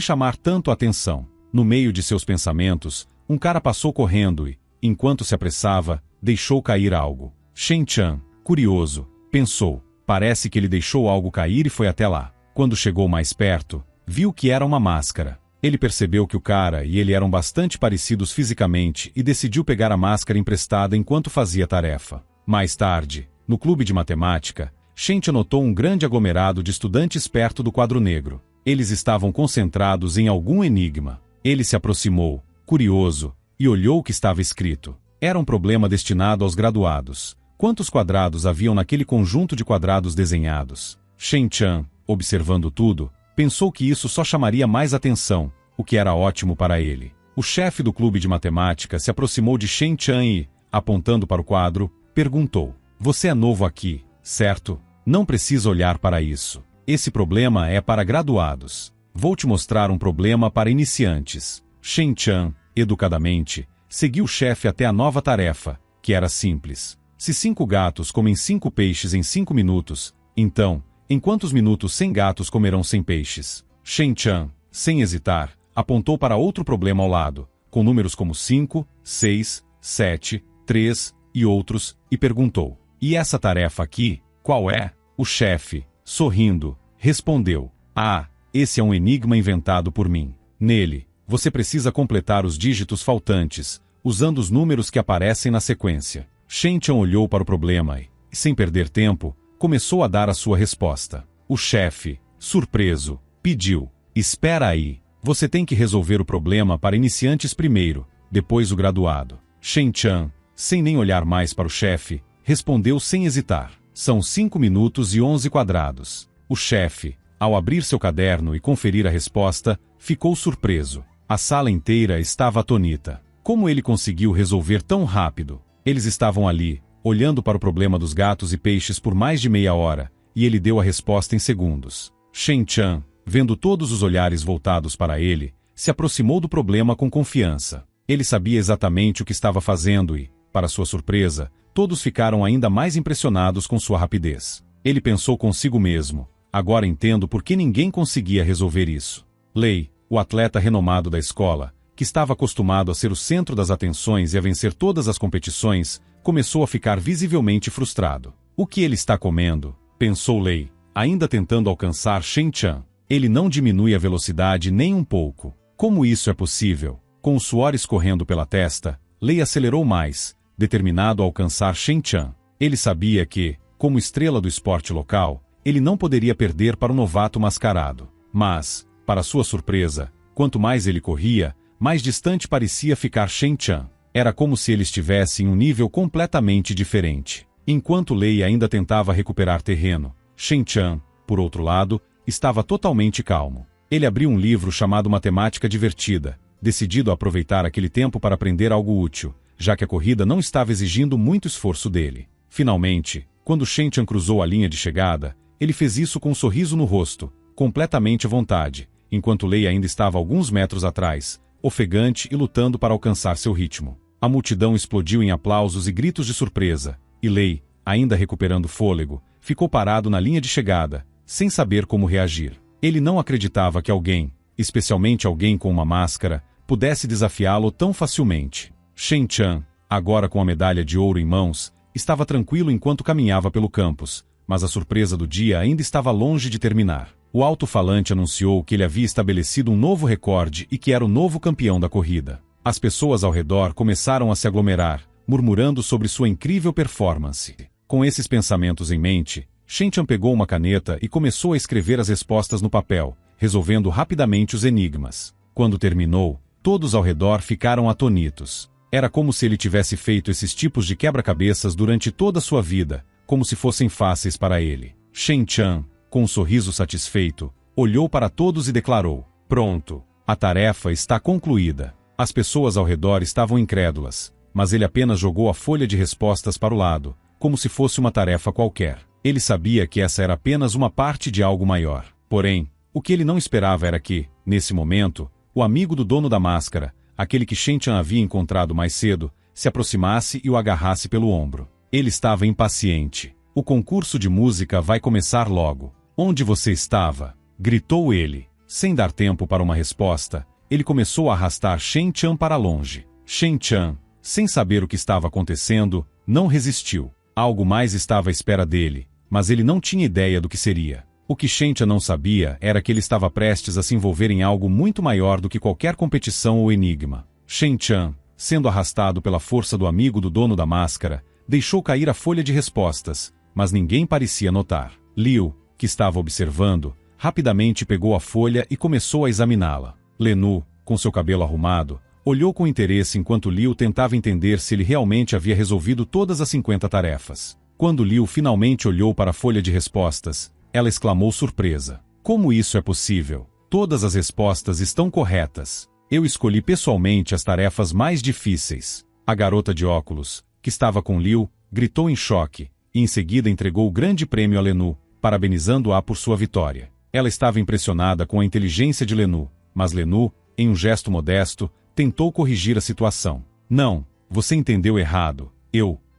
chamar tanto a atenção. No meio de seus pensamentos, um cara passou correndo e, enquanto se apressava, deixou cair algo. Shen-chan, curioso, pensou, parece que ele deixou algo cair e foi até lá. Quando chegou mais perto, viu que era uma máscara. Ele percebeu que o cara e ele eram bastante parecidos fisicamente e decidiu pegar a máscara emprestada enquanto fazia tarefa. Mais tarde, no clube de matemática, Shen-chan notou um grande aglomerado de estudantes perto do quadro negro. Eles estavam concentrados em algum enigma. Ele se aproximou, curioso, e olhou o que estava escrito. Era um problema destinado aos graduados. Quantos quadrados haviam naquele conjunto de quadrados desenhados? Shen-chan, observando tudo, pensou que isso só chamaria mais atenção, o que era ótimo para ele. O chefe do clube de matemática se aproximou de Shen-chan e, apontando para o quadro, perguntou: "Você é novo aqui, certo? Não precisa olhar para isso. Esse problema é para graduados. Vou te mostrar um problema para iniciantes." Shen-chan, educadamente, seguiu o chefe até a nova tarefa, que era simples. Se 5 gatos comem 5 peixes em 5 minutos, então, em quantos minutos 100 gatos comerão 100 peixes? Shen-chan, sem hesitar, apontou para outro problema ao lado, com números como 5, 6, 7, 3 e outros, e perguntou: "E essa tarefa aqui, qual é?" O chefe, sorrindo, respondeu: "Ah, esse é um enigma inventado por mim. Nele, você precisa completar os dígitos faltantes, usando os números que aparecem na sequência." Shen-chan olhou para o problema e, sem perder tempo, começou a dar a sua resposta. O chefe, surpreso, pediu: "Espera aí, você tem que resolver o problema para iniciantes primeiro, depois o graduado." Shen-chan, sem nem olhar mais para o chefe, respondeu sem hesitar: "São 5 minutos e 11 quadrados." O chefe, ao abrir seu caderno e conferir a resposta, ficou surpreso. A sala inteira estava atônita. Como ele conseguiu resolver tão rápido? Eles estavam ali, olhando para o problema dos gatos e peixes por mais de meia hora, e ele deu a resposta em segundos. Shen-chan, vendo todos os olhares voltados para ele, se aproximou do problema com confiança. Ele sabia exatamente o que estava fazendo e, para sua surpresa, todos ficaram ainda mais impressionados com sua rapidez. Ele pensou consigo mesmo: "Agora entendo por que ninguém conseguia resolver isso." Lei, o atleta renomado da escola, que estava acostumado a ser o centro das atenções e a vencer todas as competições, começou a ficar visivelmente frustrado. "O que ele está comendo?" pensou Lei, ainda tentando alcançar Shen-chan. Ele não diminui a velocidade nem um pouco. Como isso é possível? Com o suor escorrendo pela testa, Lei acelerou mais, determinado a alcançar Shen-chan. Ele sabia que, como estrela do esporte local, ele não poderia perder para o novato mascarado. Mas, para sua surpresa, quanto mais ele corria, mais distante parecia ficar Shen-chan. Era como se ele estivesse em um nível completamente diferente. Enquanto Lei ainda tentava recuperar terreno, Shen-chan, por outro lado, estava totalmente calmo. Ele abriu um livro chamado Matemática Divertida, decidido a aproveitar aquele tempo para aprender algo útil, já que a corrida não estava exigindo muito esforço dele. Finalmente, quando Shen-chan cruzou a linha de chegada, ele fez isso com um sorriso no rosto, completamente à vontade, enquanto Lei ainda estava alguns metros atrás, ofegante e lutando para alcançar seu ritmo. A multidão explodiu em aplausos e gritos de surpresa, e Lei, ainda recuperando fôlego, ficou parado na linha de chegada, sem saber como reagir. Ele não acreditava que alguém, especialmente alguém com uma máscara, pudesse desafiá-lo tão facilmente. Shen-chan, agora com a medalha de ouro em mãos, estava tranquilo enquanto caminhava pelo campus, mas a surpresa do dia ainda estava longe de terminar. O alto-falante anunciou que ele havia estabelecido um novo recorde e que era o novo campeão da corrida. As pessoas ao redor começaram a se aglomerar, murmurando sobre sua incrível performance. Com esses pensamentos em mente, Shen-chan pegou uma caneta e começou a escrever as respostas no papel, resolvendo rapidamente os enigmas. Quando terminou, todos ao redor ficaram atônitos. Era como se ele tivesse feito esses tipos de quebra-cabeças durante toda a sua vida, como se fossem fáceis para ele. Shen-chan, com um sorriso satisfeito, olhou para todos e declarou: "Pronto, a tarefa está concluída." As pessoas ao redor estavam incrédulas, mas ele apenas jogou a folha de respostas para o lado, como se fosse uma tarefa qualquer. Ele sabia que essa era apenas uma parte de algo maior. Porém, o que ele não esperava era que, nesse momento, o amigo do dono da máscara, aquele que Shen-chan havia encontrado mais cedo, se aproximasse e o agarrasse pelo ombro. Ele estava impaciente. O concurso de música vai começar logo. Onde você estava? Gritou ele. Sem dar tempo para uma resposta, ele começou a arrastar Shen Chan para longe. Shen Chan, sem saber o que estava acontecendo, não resistiu. Algo mais estava à espera dele, mas ele não tinha ideia do que seria. O que Shen Chan não sabia era que ele estava prestes a se envolver em algo muito maior do que qualquer competição ou enigma. Shen Chan, sendo arrastado pela força do amigo do dono da máscara, deixou cair a folha de respostas, mas ninguém parecia notar. Liu, que estava observando, rapidamente pegou a folha e começou a examiná-la. Lenu, com seu cabelo arrumado, olhou com interesse enquanto Liu tentava entender se ele realmente havia resolvido todas as 50 tarefas. Quando Liu finalmente olhou para a folha de respostas, ela exclamou surpresa. Como isso é possível? Todas as respostas estão corretas. Eu escolhi pessoalmente as tarefas mais difíceis. A garota de óculos, que estava com Liu, gritou em choque, e em seguida entregou o grande prêmio a Lenu, parabenizando-a por sua vitória. Ela estava impressionada com a inteligência de Lenu, mas Lenu, em um gesto modesto, tentou corrigir a situação. Não, você entendeu errado.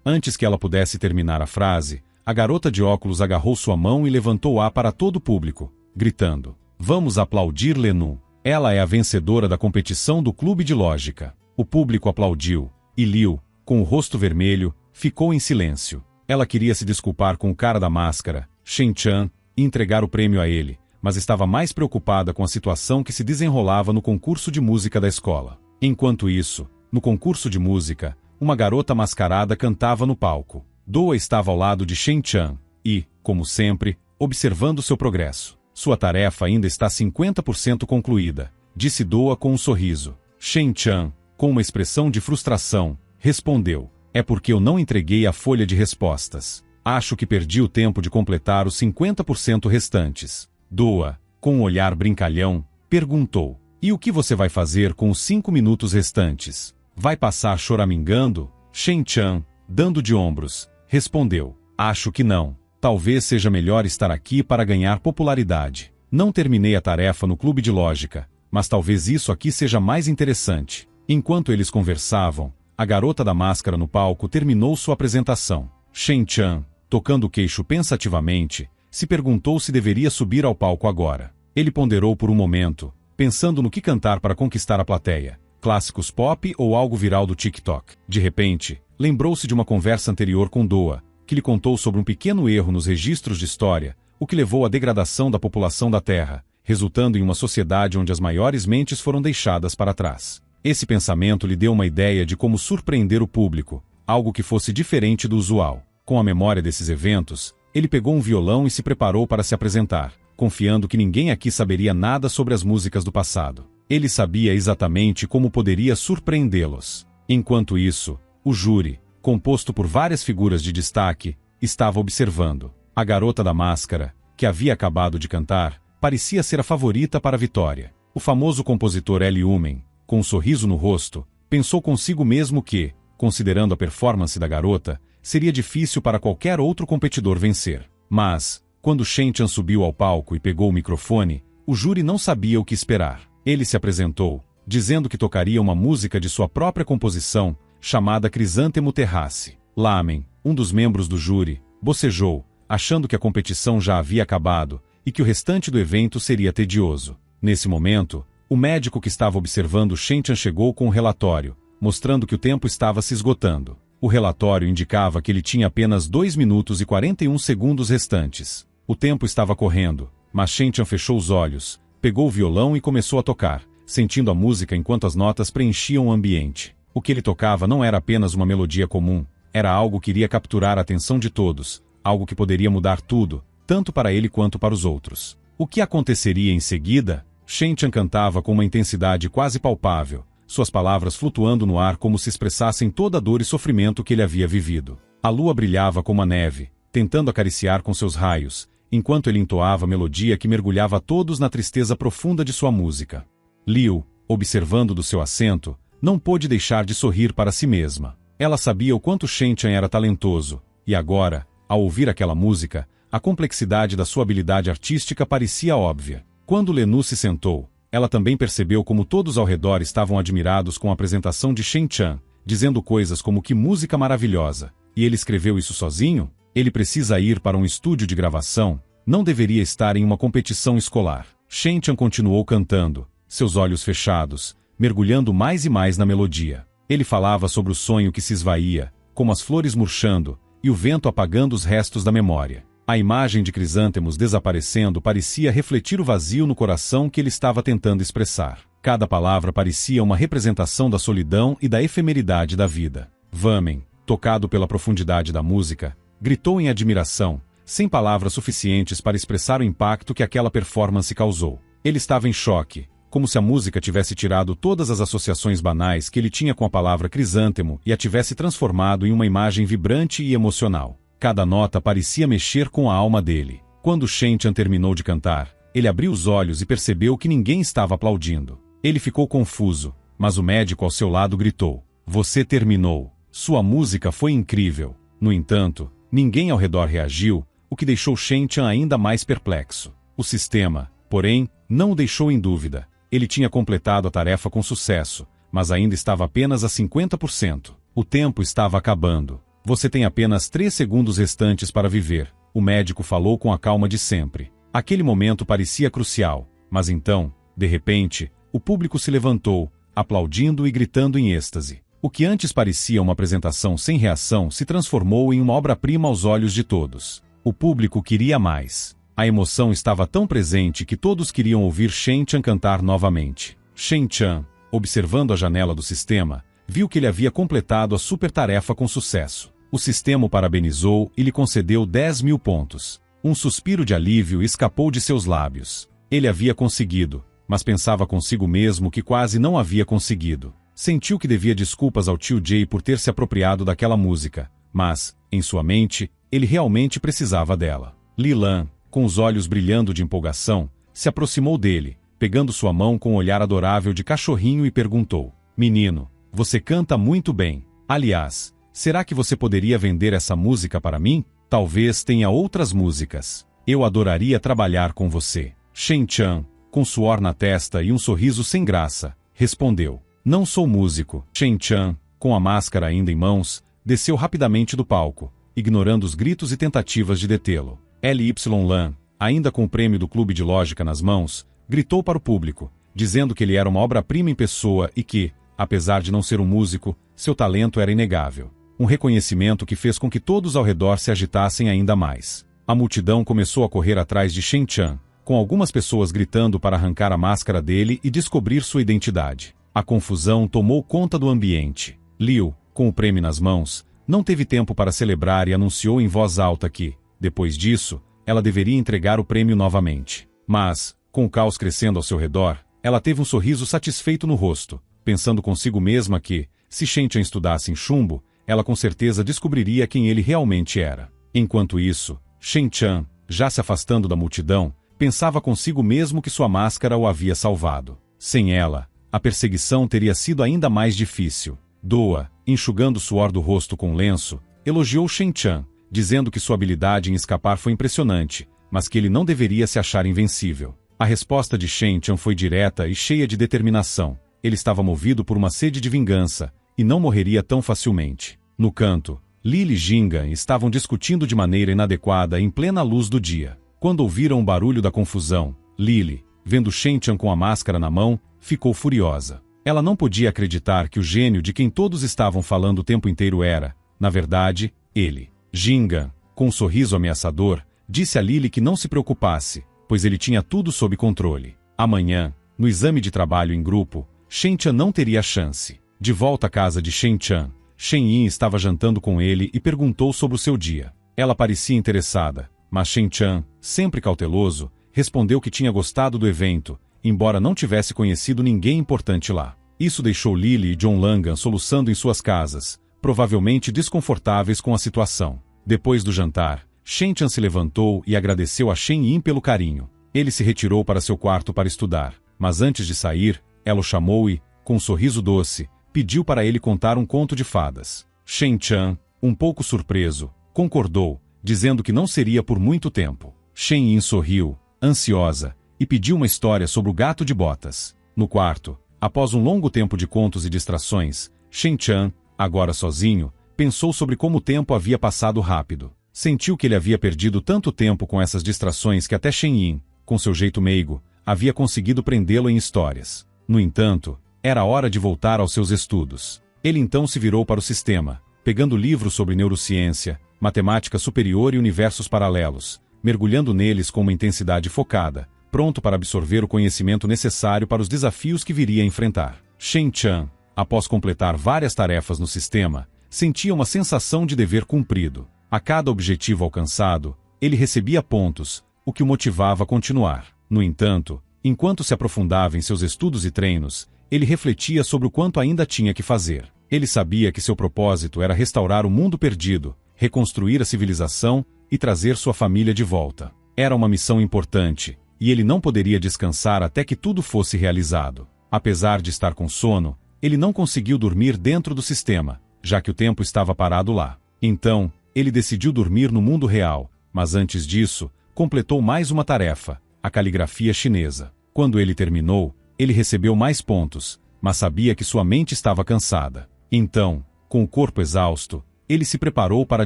Antes que ela pudesse terminar a frase, a garota de óculos agarrou sua mão e levantou-a para todo o público, gritando: Vamos aplaudir Lenu. Ela é a vencedora da competição do Clube de Lógica. O público aplaudiu, e Liu, com o rosto vermelho, ficou em silêncio. Ela queria se desculpar com o cara da máscara, Shen Chan, e entregar o prêmio a ele, mas estava mais preocupada com a situação que se desenrolava no concurso de música da escola. Enquanto isso, no concurso de música, uma garota mascarada cantava no palco. Doa estava ao lado de Shen Chan e, como sempre, observando seu progresso. Sua tarefa ainda está 50% concluída, disse Doa com um sorriso. Shen Chan, com uma expressão de frustração, respondeu: É porque eu não entreguei a folha de respostas. Acho que perdi o tempo de completar os 50% restantes. Doa, com um olhar brincalhão, perguntou: E o que você vai fazer com os 5 minutos restantes? Vai passar choramingando? Shen Chan, dando de ombros, respondeu: Acho que não. Talvez seja melhor estar aqui para ganhar popularidade. Não terminei a tarefa no clube de lógica, mas talvez isso aqui seja mais interessante. Enquanto eles conversavam, a garota da máscara no palco terminou sua apresentação. Shen Chan, tocando o queixo pensativamente, se perguntou se deveria subir ao palco agora. Ele ponderou por um momento, pensando no que cantar para conquistar a plateia. Clássicos pop ou algo viral do TikTok. De repente, lembrou-se de uma conversa anterior com Doa, que lhe contou sobre um pequeno erro nos registros de história, o que levou à degradação da população da Terra, resultando em uma sociedade onde as maiores mentes foram deixadas para trás. Esse pensamento lhe deu uma ideia de como surpreender o público, algo que fosse diferente do usual. Com a memória desses eventos, ele pegou um violão e se preparou para se apresentar, confiando que ninguém aqui saberia nada sobre as músicas do passado. Ele sabia exatamente como poderia surpreendê-los. Enquanto isso, o júri, composto por várias figuras de destaque, estava observando. A garota da máscara, que havia acabado de cantar, parecia ser a favorita para a vitória. O famoso compositor L. Umen, com um sorriso no rosto, pensou consigo mesmo que, considerando a performance da garota, seria difícil para qualquer outro competidor vencer. Mas, quando Shen Chan subiu ao palco e pegou o microfone, o júri não sabia o que esperar. Ele se apresentou, dizendo que tocaria uma música de sua própria composição, chamada Crisântemo Terrace. Lamen, um dos membros do júri, bocejou, achando que a competição já havia acabado e que o restante do evento seria tedioso. Nesse momento, o médico que estava observando Shen Chan chegou com um relatório, mostrando que o tempo estava se esgotando. O relatório indicava que ele tinha apenas 2 minutos e 41 segundos restantes. O tempo estava correndo, mas Shen Chan fechou os olhos, pegou o violão e começou a tocar, sentindo a música enquanto as notas preenchiam o ambiente. O que ele tocava não era apenas uma melodia comum, era algo que iria capturar a atenção de todos, algo que poderia mudar tudo, tanto para ele quanto para os outros. O que aconteceria em seguida? Shen Chan cantava com uma intensidade quase palpável, suas palavras flutuando no ar como se expressassem toda a dor e sofrimento que ele havia vivido. A lua brilhava como a neve, tentando acariciar com seus raios, enquanto ele entoava a melodia que mergulhava a todos na tristeza profunda de sua música. Liu, observando do seu assento, não pôde deixar de sorrir para si mesma. Ela sabia o quanto Shen Chan era talentoso, e agora, ao ouvir aquela música, a complexidade da sua habilidade artística parecia óbvia. Quando Lenu se sentou, ela também percebeu como todos ao redor estavam admirados com a apresentação de Shen Chan, dizendo coisas como que música maravilhosa, E ele escreveu isso sozinho? Ele precisa ir para um estúdio de gravação, não deveria estar em uma competição escolar. Shen-chan continuou cantando, seus olhos fechados, mergulhando mais e mais na melodia. Ele falava sobre o sonho que se esvaía, como as flores murchando, e o vento apagando os restos da memória. A imagem de Crisântemos desaparecendo parecia refletir o vazio no coração que ele estava tentando expressar. Cada palavra parecia uma representação da solidão e da efemeridade da vida. Vamen, tocado pela profundidade da música, gritou em admiração, sem palavras suficientes para expressar o impacto que aquela performance causou. Ele estava em choque, como se a música tivesse tirado todas as associações banais que ele tinha com a palavra crisântemo e a tivesse transformado em uma imagem vibrante e emocional. Cada nota parecia mexer com a alma dele. Quando Shen-chan terminou de cantar, ele abriu os olhos e percebeu que ninguém estava aplaudindo. Ele ficou confuso, mas o médico ao seu lado gritou: "Você terminou. Sua música foi incrível." No entanto, ninguém ao redor reagiu, o que deixou Shen-chan ainda mais perplexo. O sistema, porém, não o deixou em dúvida. Ele tinha completado a tarefa com sucesso, mas ainda estava apenas a 50%. O tempo estava acabando. "Você tem apenas 3 segundos restantes para viver", o médico falou com a calma de sempre. Aquele momento parecia crucial, mas então, de repente, o público se levantou, aplaudindo e gritando em êxtase. O que antes parecia uma apresentação sem reação se transformou em uma obra-prima aos olhos de todos. O público queria mais. A emoção estava tão presente que todos queriam ouvir Shen-chan cantar novamente. Shen-chan, observando a janela do sistema, viu que ele havia completado a super-tarefa com sucesso. O sistema o parabenizou e lhe concedeu 10.000 pontos. Um suspiro de alívio escapou de seus lábios. Ele havia conseguido, mas pensava consigo mesmo que quase não havia conseguido. Sentiu que devia desculpas ao tio Jay por ter se apropriado daquela música, mas, em sua mente, ele realmente precisava dela. Li Lan, com os olhos brilhando de empolgação, se aproximou dele, pegando sua mão com um olhar adorável de cachorrinho e perguntou: "Menino, você canta muito bem. Aliás, será que você poderia vender essa música para mim? Talvez tenha outras músicas. Eu adoraria trabalhar com você." Shen-chan, com suor na testa e um sorriso sem graça, respondeu: "Não sou músico." Shen-chan, com a máscara ainda em mãos, desceu rapidamente do palco, ignorando os gritos e tentativas de detê-lo. L.Y. Lan, ainda com o prêmio do Clube de Lógica nas mãos, gritou para o público, dizendo que ele era uma obra-prima em pessoa e que, apesar de não ser um músico, seu talento era inegável. Um reconhecimento que fez com que todos ao redor se agitassem ainda mais. A multidão começou a correr atrás de Shen-chan, com algumas pessoas gritando para arrancar a máscara dele e descobrir sua identidade. A confusão tomou conta do ambiente. Liu, com o prêmio nas mãos, não teve tempo para celebrar e anunciou em voz alta que, depois disso, ela deveria entregar o prêmio novamente. Mas, com o caos crescendo ao seu redor, ela teve um sorriso satisfeito no rosto, pensando consigo mesma que, se Shen-chan estudasse em chumbo, ela com certeza descobriria quem ele realmente era. Enquanto isso, Shen-chan, já se afastando da multidão, pensava consigo mesmo que sua máscara o havia salvado. Sem ela, a perseguição teria sido ainda mais difícil. Doa, enxugando o suor do rosto com um lenço, elogiou Shen-chan, dizendo que sua habilidade em escapar foi impressionante, mas que ele não deveria se achar invencível. A resposta de Shen-chan foi direta e cheia de determinação. Ele estava movido por uma sede de vingança, e não morreria tão facilmente. No canto, Lily e Jingan estavam discutindo de maneira inadequada em plena luz do dia. Quando ouviram o barulho da confusão, Lily, vendo Shen-chan com a máscara na mão, ficou furiosa. Ela não podia acreditar que o gênio de quem todos estavam falando o tempo inteiro era, na verdade, ele. Jingan, com um sorriso ameaçador, disse a Lily que não se preocupasse, pois ele tinha tudo sob controle. Amanhã, no exame de trabalho em grupo, Shen-chan não teria chance. De volta à casa de Shen-chan, Shen-yin estava jantando com ele e perguntou sobre o seu dia. Ela parecia interessada, mas Shen-chan, sempre cauteloso, respondeu que tinha gostado do evento, embora não tivesse conhecido ninguém importante lá. Isso deixou Lily e John Langan soluçando em suas casas, provavelmente desconfortáveis com a situação. Depois do jantar, Shen-chan se levantou e agradeceu a Shen-yin pelo carinho. Ele se retirou para seu quarto para estudar, mas antes de sair, ela o chamou e, com um sorriso doce, pediu para ele contar um conto de fadas. Shen-chan, um pouco surpreso, concordou, dizendo que não seria por muito tempo. Shen-yin sorriu, ansiosa, e pediu uma história sobre o gato de botas. No quarto, após um longo tempo de contos e distrações, Shen-chan, agora sozinho, Pensou sobre como o tempo havia passado rápido. Sentiu que ele havia perdido tanto tempo com essas distrações que até Shen Yin, com seu jeito meigo, havia conseguido prendê-lo em histórias. No entanto, era hora de voltar aos seus estudos. Ele então se virou para o sistema, pegando livros sobre neurociência, matemática superior e universos paralelos, mergulhando neles com uma intensidade focada, pronto para absorver o conhecimento necessário para os desafios que viria a enfrentar. Shen Chan, após completar várias tarefas no sistema, sentia uma sensação de dever cumprido. A cada objetivo alcançado, ele recebia pontos, o que o motivava a continuar. No entanto, enquanto se aprofundava em seus estudos e treinos, ele refletia sobre o quanto ainda tinha que fazer. Ele sabia que seu propósito era restaurar o mundo perdido, reconstruir a civilização e trazer sua família de volta. Era uma missão importante, e ele não poderia descansar até que tudo fosse realizado. Apesar de estar com sono, ele não conseguiu dormir dentro do sistema, já que o tempo estava parado lá. Então, ele decidiu dormir no mundo real, mas antes disso, completou mais uma tarefa, a caligrafia chinesa. Quando ele terminou, ele recebeu mais pontos, mas sabia que sua mente estava cansada. Então, com o corpo exausto, ele se preparou para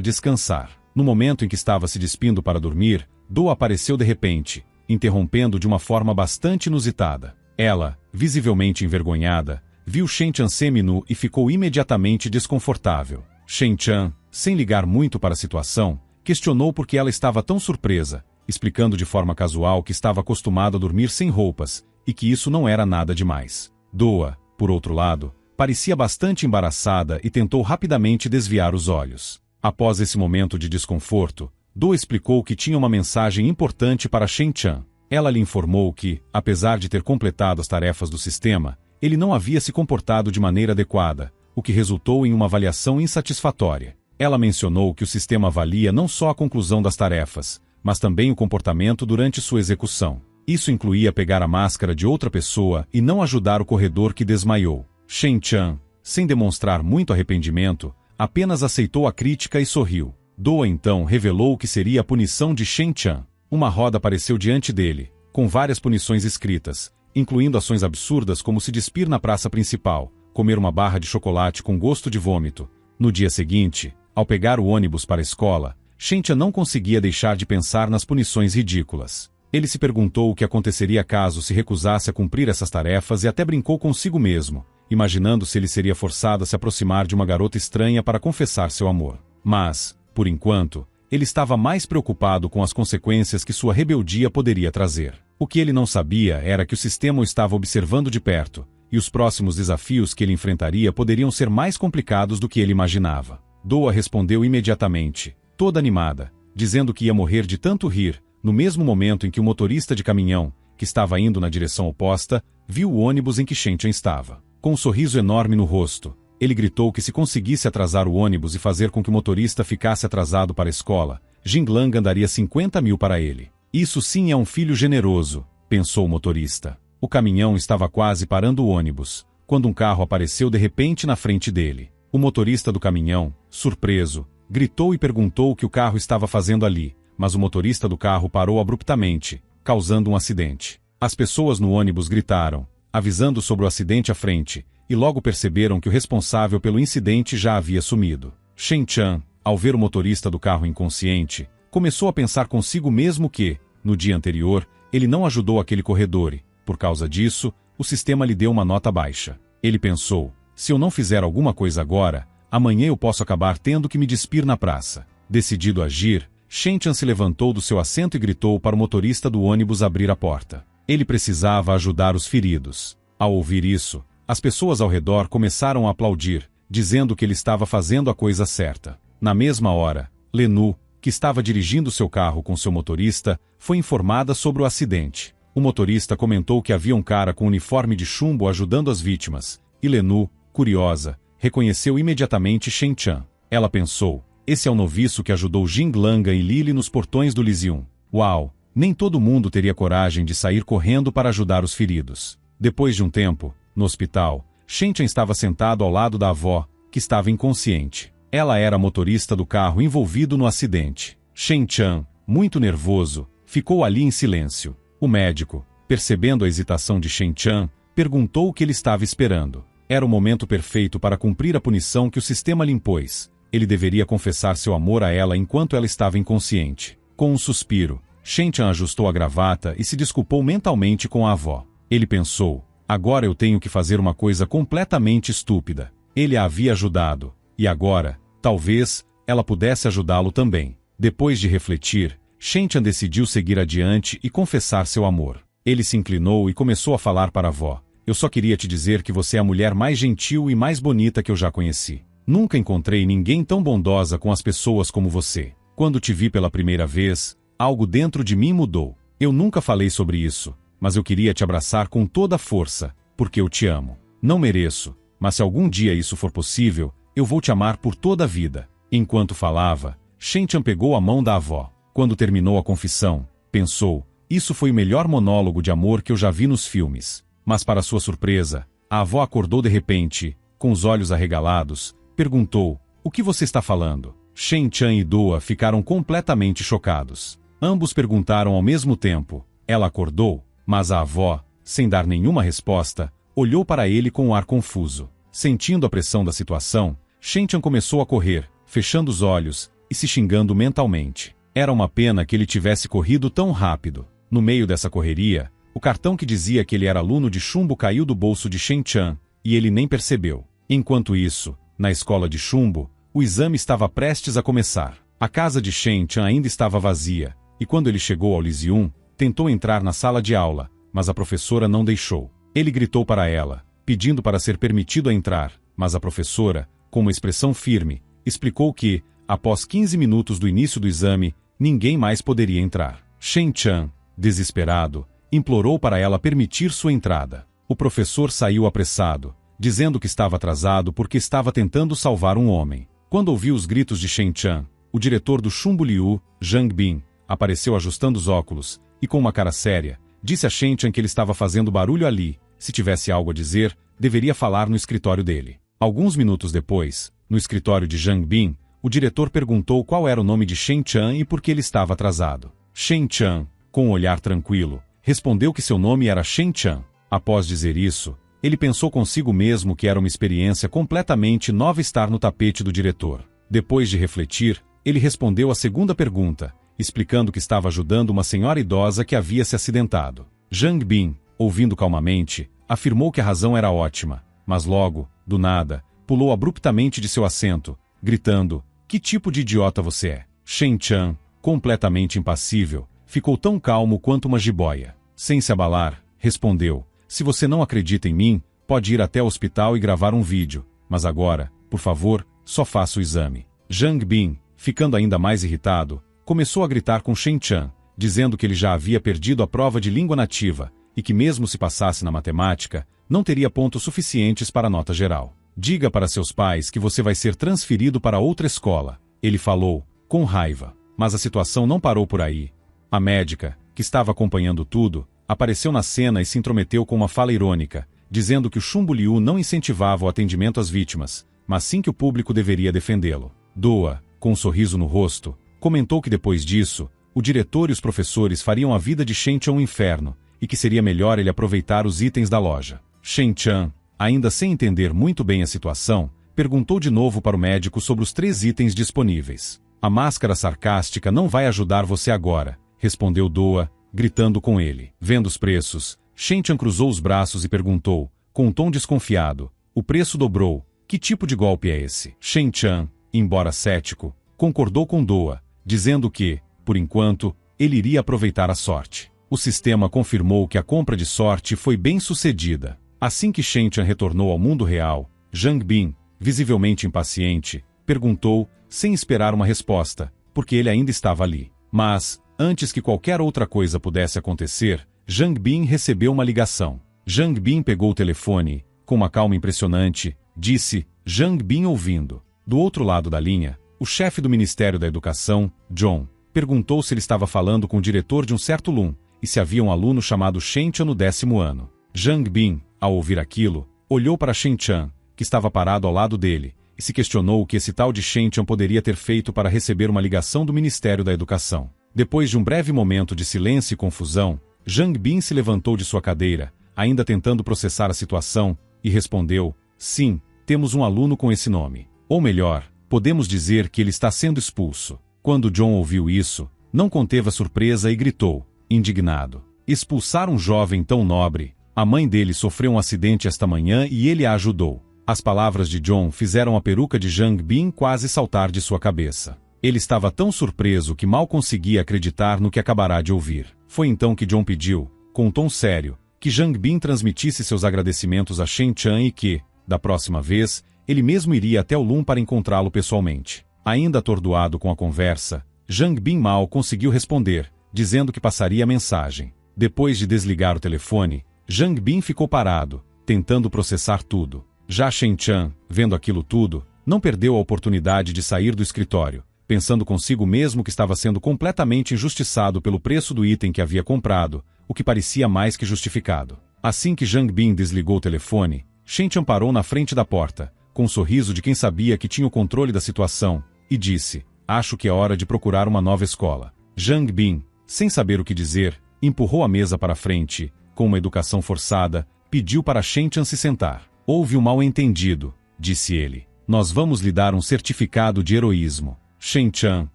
descansar. No momento em que estava se despindo para dormir, Do apareceu de repente, interrompendo de uma forma bastante inusitada. Ela, visivelmente envergonhada, viu Shen Chan semi-nu e ficou imediatamente desconfortável. Shen Chan, sem ligar muito para a situação, questionou por que ela estava tão surpresa, explicando de forma casual que estava acostumada a dormir sem roupas, e que isso não era nada demais. Doa, por outro lado, parecia bastante embaraçada e tentou rapidamente desviar os olhos. Após esse momento de desconforto, Do explicou que tinha uma mensagem importante para Shen Chan. Ela lhe informou que, apesar de ter completado as tarefas do sistema, ele não havia se comportado de maneira adequada, o que resultou em uma avaliação insatisfatória. Ela mencionou que o sistema avalia não só a conclusão das tarefas, mas também o comportamento durante sua execução. Isso incluía pegar a máscara de outra pessoa e não ajudar o corredor que desmaiou. Shen Chan, sem demonstrar muito arrependimento, apenas aceitou a crítica e sorriu. Doa então revelou o que seria a punição de Shen Chan. Uma roda apareceu diante dele, com várias punições escritas, incluindo ações absurdas como se despir na praça principal, comer uma barra de chocolate com gosto de vômito. No dia seguinte, ao pegar o ônibus para a escola, Shen Chan não conseguia deixar de pensar nas punições ridículas. Ele se perguntou o que aconteceria caso se recusasse a cumprir essas tarefas e até brincou consigo mesmo, imaginando se ele seria forçado a se aproximar de uma garota estranha para confessar seu amor. Mas, por enquanto, ele estava mais preocupado com as consequências que sua rebeldia poderia trazer. O que ele não sabia era que o sistema o estava observando de perto, e os próximos desafios que ele enfrentaria poderiam ser mais complicados do que ele imaginava. Doa respondeu imediatamente, toda animada, dizendo que ia morrer de tanto rir, no mesmo momento em que o motorista de caminhão, que estava indo na direção oposta, viu o ônibus em que Shen Chan estava. Com um sorriso enorme no rosto, ele gritou que se conseguisse atrasar o ônibus e fazer com que o motorista ficasse atrasado para a escola, Jinglang andaria 50 mil para ele. Isso sim é um filho generoso, pensou o motorista. O caminhão estava quase parando o ônibus, quando um carro apareceu de repente na frente dele. O motorista do caminhão, surpreso, gritou e perguntou o que o carro estava fazendo ali, mas o motorista do carro parou abruptamente, causando um acidente. As pessoas no ônibus gritaram, avisando sobre o acidente à frente, e logo perceberam que o responsável pelo incidente já havia sumido. Shen Chan, ao ver o motorista do carro inconsciente, começou a pensar consigo mesmo que, no dia anterior, ele não ajudou aquele corredor e, por causa disso, o sistema lhe deu uma nota baixa. Ele pensou, se eu não fizer alguma coisa agora, amanhã eu posso acabar tendo que me despir na praça. Decidido a agir, Shen Chan se levantou do seu assento e gritou para o motorista do ônibus abrir a porta. Ele precisava ajudar os feridos. Ao ouvir isso, as pessoas ao redor começaram a aplaudir, dizendo que ele estava fazendo a coisa certa. Na mesma hora, Lenu, que estava dirigindo seu carro com seu motorista, foi informada sobre o acidente. O motorista comentou que havia um cara com uniforme de chumbo ajudando as vítimas, e Lenu, curiosa, reconheceu imediatamente Shen Chan. Ela pensou, esse é o noviço que ajudou Jinglang e Lily nos portões do Lysium. Uau! Nem todo mundo teria coragem de sair correndo para ajudar os feridos. Depois de um tempo, no hospital, Shen Chan estava sentado ao lado da avó, que estava inconsciente. Ela era a motorista do carro envolvido no acidente. Shen Chan, muito nervoso, ficou ali em silêncio. O médico, percebendo a hesitação de Shen Chan, perguntou o que ele estava esperando. Era o momento perfeito para cumprir a punição que o sistema lhe impôs, Ele deveria confessar seu amor a ela enquanto ela estava inconsciente. Com um suspiro, Shen-chan ajustou a gravata e se desculpou mentalmente com a avó. Ele pensou, agora eu tenho que fazer uma coisa completamente estúpida. Ele a havia ajudado, e agora, talvez, ela pudesse ajudá-lo também. Depois de refletir, Shen-chan decidiu seguir adiante e confessar seu amor. Ele se inclinou e começou a falar para a avó. Eu só queria te dizer que você é a mulher mais gentil e mais bonita que eu já conheci. Nunca encontrei ninguém tão bondosa com as pessoas como você. Quando te vi pela primeira vez, algo dentro de mim mudou. Eu nunca falei sobre isso, mas eu queria te abraçar com toda a força, porque eu te amo. Não mereço, mas se algum dia isso for possível, eu vou te amar por toda a vida. Enquanto falava, Shen-chan pegou a mão da avó. Quando terminou a confissão, pensou, isso foi o melhor monólogo de amor que eu já vi nos filmes. Mas para sua surpresa, a avó acordou de repente, com os olhos arregalados, perguntou, o que você está falando? Shen-chan e Doa ficaram completamente chocados. Ambos perguntaram ao mesmo tempo. Ela acordou, mas a avó, sem dar nenhuma resposta, olhou para ele com um ar confuso. Sentindo a pressão da situação, Shen-chan começou a correr, fechando os olhos e se xingando mentalmente. Era uma pena que ele tivesse corrido tão rápido. No meio dessa correria, o cartão que dizia que ele era aluno de chumbo caiu do bolso de Shen-chan, e ele nem percebeu. Enquanto isso, na escola de chumbo, o exame estava prestes a começar. A casa de Shen-chan ainda estava vazia, e quando ele chegou ao Lyceum, tentou entrar na sala de aula, mas a professora não deixou. Ele gritou para ela, pedindo para ser permitido a entrar, mas a professora, com uma expressão firme, explicou que, após 15 minutos do início do exame, ninguém mais poderia entrar. Shen-chan, desesperado, implorou para ela permitir sua entrada. O professor saiu apressado, dizendo que estava atrasado porque estava tentando salvar um homem. Quando ouviu os gritos de Shen-chan, o diretor do Chumbo Liu, Zhang Bin, apareceu ajustando os óculos, e com uma cara séria, disse a Shen-chan que ele estava fazendo barulho ali. Se tivesse algo a dizer, deveria falar no escritório dele. Alguns minutos depois, no escritório de Zhang Bin, o diretor perguntou qual era o nome de Shen-chan e por que ele estava atrasado. Shen-chan, com um olhar tranquilo, respondeu que seu nome era Shen-chan. Após dizer isso, ele pensou consigo mesmo que era uma experiência completamente nova estar no tapete do diretor. Depois de refletir, ele respondeu a segunda pergunta, explicando que estava ajudando uma senhora idosa que havia se acidentado. Zhang Bin, ouvindo calmamente, afirmou que a razão era ótima, mas logo, do nada, pulou abruptamente de seu assento, gritando, que tipo de idiota você é? Shen-chan, completamente impassível, ficou tão calmo quanto uma jiboia. Sem se abalar, respondeu, se você não acredita em mim, pode ir até o hospital e gravar um vídeo, mas agora, por favor, só faça o exame. Zhang Bin, ficando ainda mais irritado, começou a gritar com Shen-chan, dizendo que ele já havia perdido a prova de língua nativa, e que mesmo se passasse na matemática, não teria pontos suficientes para a nota geral. Diga para seus pais que você vai ser transferido para outra escola, ele falou, com raiva. Mas a situação não parou por aí. A médica, que estava acompanhando tudo, apareceu na cena e se intrometeu com uma fala irônica, dizendo que o Chumbo Liu não incentivava o atendimento às vítimas, mas sim que o público deveria defendê-lo. Doa, com um sorriso no rosto, comentou que depois disso, o diretor e os professores fariam a vida de Shen-chan um inferno, e que seria melhor ele aproveitar os itens da loja. Shen-chan, ainda sem entender muito bem a situação, perguntou de novo para o médico sobre os 3 itens disponíveis. A máscara sarcástica não vai ajudar você agora, respondeu Doa, gritando com ele. Vendo os preços, Shen-chan cruzou os braços e perguntou, com um tom desconfiado, o preço dobrou, que tipo de golpe é esse? Shen-chan, embora cético, concordou com Doa, dizendo que, por enquanto, ele iria aproveitar a sorte. O sistema confirmou que a compra de sorte foi bem sucedida. Assim que Shen-chan retornou ao mundo real, Zhang Bin, visivelmente impaciente, perguntou, sem esperar uma resposta, porque ele ainda estava ali. Mas, antes que qualquer outra coisa pudesse acontecer, Zhang Bin recebeu uma ligação. Zhang Bin pegou o telefone, com uma calma impressionante, disse, Zhang Bin ouvindo. Do outro lado da linha, o chefe do Ministério da Educação, John, perguntou se ele estava falando com o diretor de um certo LUM, e se havia um aluno chamado Shen-chan no 10º ano. Zhang Bin, ao ouvir aquilo, olhou para Shen-chan, que estava parado ao lado dele, e se questionou o que esse tal de Shen-chan poderia ter feito para receber uma ligação do Ministério da Educação. Depois de um breve momento de silêncio e confusão, Zhang Bin se levantou de sua cadeira, ainda tentando processar a situação, e respondeu, sim, temos um aluno com esse nome. Ou melhor, Podemos dizer que ele está sendo expulso. Quando John ouviu isso, não conteve a surpresa e gritou, indignado. Expulsar um jovem tão nobre? A mãe dele sofreu um acidente esta manhã e ele a ajudou. As palavras de John fizeram a peruca de Jang Bin quase saltar de sua cabeça. Ele estava tão surpreso que mal conseguia acreditar no que acabará de ouvir. Foi então que John pediu, com um tom sério, que Jang Bin transmitisse seus agradecimentos a Shen Chan e que, da próxima vez, ele mesmo iria até o Lun para encontrá-lo pessoalmente. Ainda atordoado com a conversa, Jang Bin mal conseguiu responder, dizendo que passaria a mensagem. Depois de desligar o telefone, Jang Bin ficou parado, tentando processar tudo. Já Shen Chan, vendo aquilo tudo, não perdeu a oportunidade de sair do escritório, pensando consigo mesmo que estava sendo completamente injustiçado pelo preço do item que havia comprado, o que parecia mais que justificado. Assim que Jang Bin desligou o telefone, Shen Chan parou na frente da porta, com um sorriso de quem sabia que tinha o controle da situação, e disse, acho que é hora de procurar uma nova escola. Jang Bin, sem saber o que dizer, empurrou a mesa para frente, com uma educação forçada, pediu para Shen Chan se sentar. Houve um mal-entendido, disse ele. Nós vamos lhe dar um certificado de heroísmo. Shen Chan,